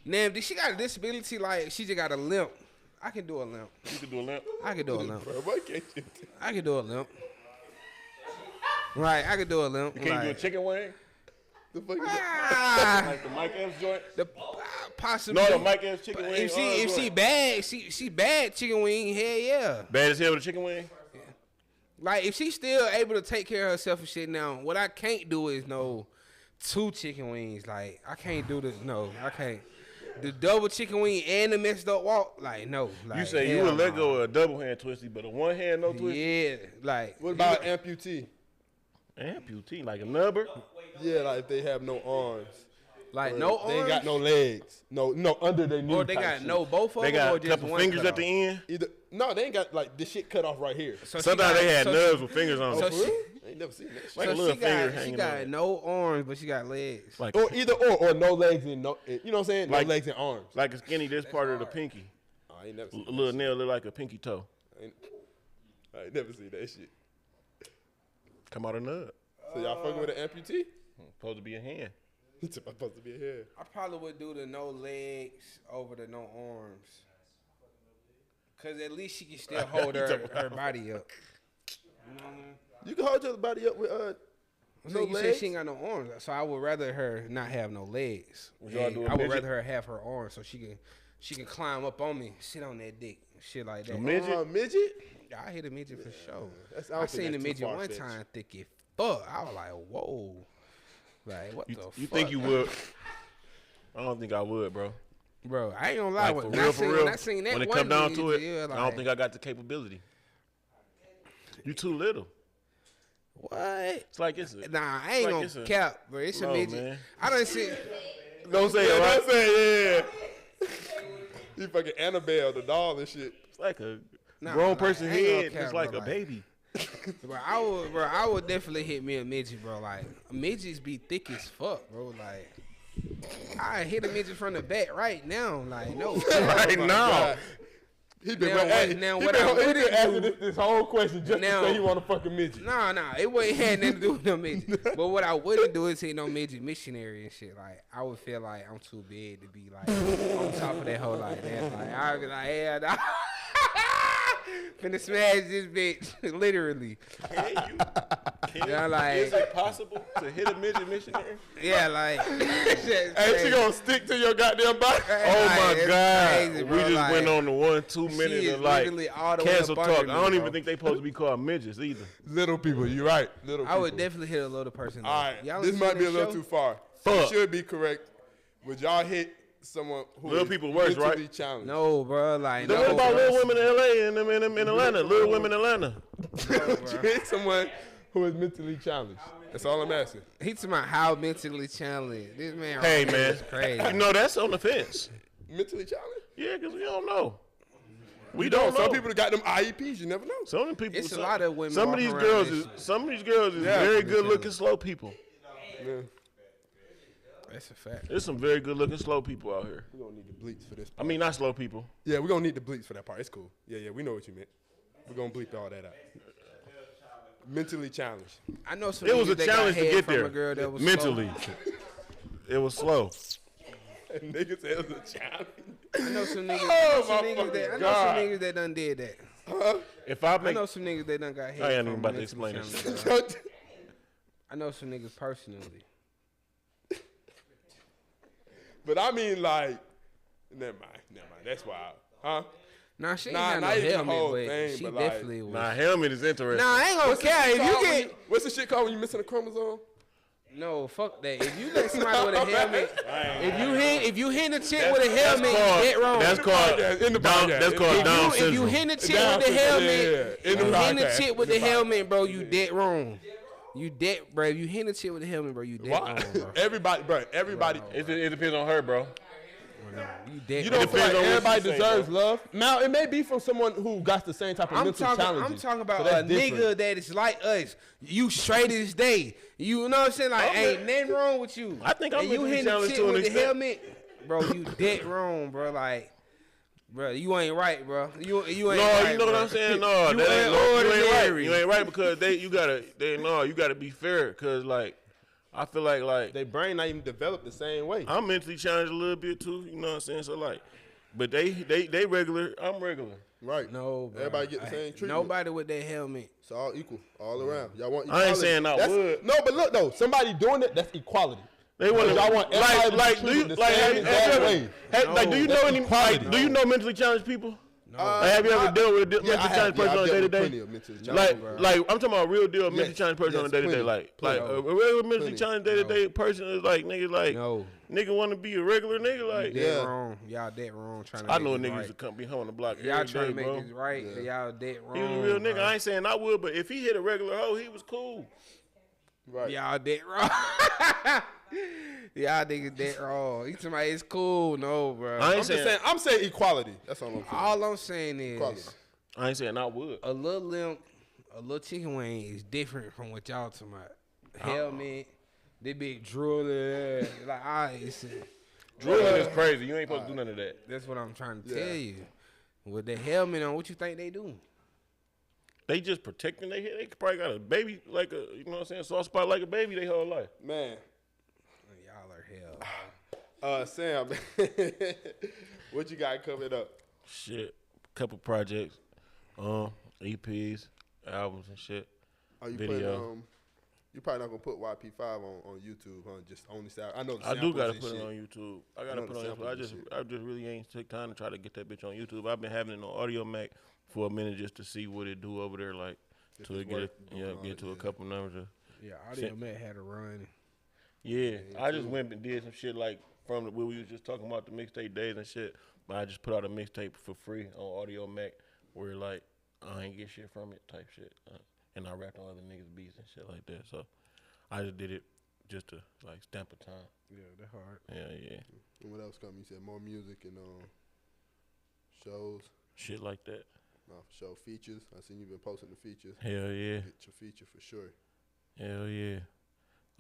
Now, if she got a disability, like she just got a limp. I can do a limp. You can do a limp. I can do a limp. Bro, why can't you? I can do a limp. Right, I can do a limp. Can you do a like, chicken wing? The fuck is that? Like the Mike Epps joint? Possibly. No, the Mike Epps chicken wing. If she bad, she bad chicken wing. Hell yeah. Bad as hell with a chicken wing? Like if she's still able to take care of herself and shit now, what I can't do is no 2 chicken wings. Like I can't do this. No, I can't. The double chicken wing and the messed up walk. Like no. Like, You say you would let go of a double hand twisty, but a one hand no twisty? Yeah. Like What about amputee? Amputee, like a nubber? Yeah, like if they have no arms. like Or no They ain't got arms. no legs. No under their knee. Or they type got shit. no both of They them or got a just couple one fingers cut at the off? end? Either no, they ain't got like this shit cut off right here. So she Sometimes got- they had so nubs with fingers on so them. she- I ain't never seen that shit. Like a So little she finger got hanging got on. no arms, but she got legs. Like, Or either or no legs and no, you know what I'm saying? No Like- legs and arms. like a skinny, this part of the pinky. Oh, I ain't never A seen little nail look like a pinky toe. I ain't never seen that shit. Come out a nub. So y'all fucking with an amputee? Supposed to be a hand. It's supposed to be a head. I probably would do the no legs over the no arms. Cause at least she can still hold her body up. You can hold your body up with So no you said legs. she ain't got no arms, so I would rather her not have no legs. y'all And do a I would midget? rather her have her arms so she can climb up on me, sit on that dick, shit like that. A midget? Midget? I hit a midget for sure. That's- I don't I think seen a that's too midget one far-fetched. time, thick as fuck. I was like, whoa, like what the You fuck? think you would? I don't think I would, bro. Bro, I ain't gonna lie. Like, When I seen that when it one come down to midget, it, yeah, I like, don't think I got the capability. You too little. what? It's like it's a, Nah, I ain't like gonna it's a- cap, bro. It's a No, midget. man. I done see. Don't say it, right? Don't say yeah. You fucking Annabelle, the doll and shit. It's like a Nah, grown like, person I ain't gonna head, cap, just like bro, a like- baby. Bro, I would definitely hit me a midget, bro. Like midgets be thick as fuck, bro. Like I hit a midget from the back right now. Like no, Right now. He been Now right- what- hey, now he what been, I he been wouldn't asking do- this whole question just Now- to say he want to fuck a midget. Nah, it wouldn't have nothing to do with no midget. But what I wouldn't do is hit no midget missionary and shit. Like I would feel like I'm too big to be like on top of that whole like that. Like I'd be like, yeah, nah. Finna smash this bitch, literally. Yeah, like Is it possible to hit a midget missionary? yeah, like. Hey, she gonna stick to your goddamn body. Oh my it's God! crazy, We bro, just like, went on the 1-2 she minute is of like literally all the way cancel up under talk. me, I don't even bro. think they supposed to be called midgets either. Little people, you're right. Little I people. would definitely hit a little person. Though. All right, Y'all this ain't might seen be a that little show? too far. Fuck. You should be correct. Would y'all hit someone who Little is people worse, right? mentally challenged? No, bro. Like Then no. what about bro. Little Women in LA and them in Atlanta? Little Women in Atlanta. Would you hit someone who is mentally challenged? That's all I'm asking. He talking about how mentally challenged. This man. Hey right here man, is crazy. you know that's on the fence. Mentally challenged? Yeah, because we don't know. We You don't know. Some people got them IEPs. You never know. Some of them people. It's a lot of women Some of these walking around girls this is. shit. Some of these girls is Yeah. very good looking slow people. Yeah. That's a fact. There's some very good looking slow people out here. We're gonna need the bleeps for this. I mean, not slow people. Yeah, we're gonna need the bleeps for that part. It's cool. Yeah, we know what you meant. We're gonna bleep all that out. Mentally challenged. I know some. It was niggas a that got challenge to head get from there. A girl that was Mentally, it was slow. Niggas say it was a challenge. Slow. I know some niggas. Oh, some my niggas fucking that, I know God. some niggas that done did that. If I I make, know some niggas that done got head. I ain't from even about to mentally explain this. challenged girls. I know some niggas personally. But I mean, like, never mind. That's wild, huh? Nah, she ain't Nah, got no not even the helmet, whole but thing, she but, like, definitely was. nah, helmet is interesting. Nah, I ain't gonna care if you get. What's the shit called when you missing a chromosome? No, fuck that. If you let somebody with a helmet, if you hit a chick with a helmet, you dead wrong. That's called in the down. podcast. That's called down If you syndrome. hit a chick Down with the syndrome, helmet, yeah. In the you hit a podcast. chick with In the the helmet, bro, you dead wrong. You dead, bro. If you hit a chick with a helmet, bro, you dead Why? wrong, bro. Everybody. It depends on her, bro. You dead. You wrong. don't feel like depends on what everybody you say, deserves bro. love. Now it may be from someone who got the same type of mental challenges. I'm talking about So a that's nigga different. that is like us. You straight as day. You know what I'm saying? Like, ain't nothing wrong with you. I think I'm And you mentally hitting the challenged chick to an with the extent. helmet, bro. You dead wrong, bro. Like, bro, you ain't right, bro. You ain't No, right, you know bro. what I'm saying? No, You that ain't ain't no, you ain't right. ordinary. You ain't right because you gotta be fair. Cause like, I feel like Their brain not even developed the same way. I'm mentally challenged a little bit too. You know what I'm saying? So like, but they regular. I'm regular. Right. No, bro. Everybody get the same treatment. Nobody with that helmet. It's all equal, all around. Y'all want I equality. ain't saying I That's- would. No, but look though, somebody doing it, that's equality. They want Y'all want everybody to like be do you treated the like same have exact you ever- way. like do you know that's any equality. like do you know mentally challenged people? No. Like, have you ever dealt with a mentally challenged person on a day to day? Like I'm talking about a real deal mentally Yes, challenged person on a yes, day to day. plenty, Like plenty. a regular mentally Plenty. challenged day to day person is like niggas like No. nigga want to be a regular nigga like. Dead Yeah. wrong. Y'all dead wrong. Trying to I make know this niggas right. that come be on the block Y'all every trying day, to make bro. this right. Y'all dead wrong. He was a real nigga. bro. I ain't saying I would, but if he hit a regular hoe, he was cool. Right. Y'all dead wrong. Y'all niggas dead wrong. You talking about it's cool? No, bro. I I'm ain't just saying, I'm saying equality. That's all I'm saying. All I'm saying is Equality. I ain't saying I would. a little chicken wing is different from what y'all talking about. Helmet, they big drooler. Like, Drilling is crazy. You ain't supposed to do none of that. that's what I'm trying to Yeah. tell you. With the helmet on, what you think they do? They just protecting their head. They probably got a baby, like a, you know what I'm saying, soft spot like a baby their whole life. Man. Y'all are hell. Sam, what you got coming up? Shit. Couple projects, EPs, albums and shit. Are you Video. putting, you probably not gonna put YP5 on YouTube, huh? Just only sound. I know the I do samples gotta and put shit. it on YouTube. I I gotta know put the it on YouTube. samples and I just really ain't took time to try to get that bitch on YouTube. I've been having it on Audio Mac for a minute just to see what it do over there, like If to it's get worth doing all get that, to a yeah. couple numbers. Yeah, Audio Matt had a run. Yeah, I just went and did some shit like from the, where we was just talking about the mixtape days and shit. But I just put out a mixtape for free on Audio Mac where like I ain't get shit from it type shit, and I rapped on other niggas' beats and shit like that. So I just did it just to like stamp a time. Yeah, that hard. Yeah, And what else coming? You said more music and shows. shit like that. No, for sure. Features. I seen you been posting the features. Hell yeah, Get your feature for sure. hell yeah.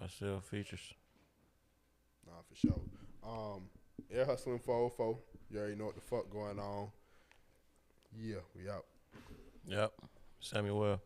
I sell features. Nah, for sure. EarHustlin404. You already know what the fuck going on. Yeah, we out. Yep, Samuel.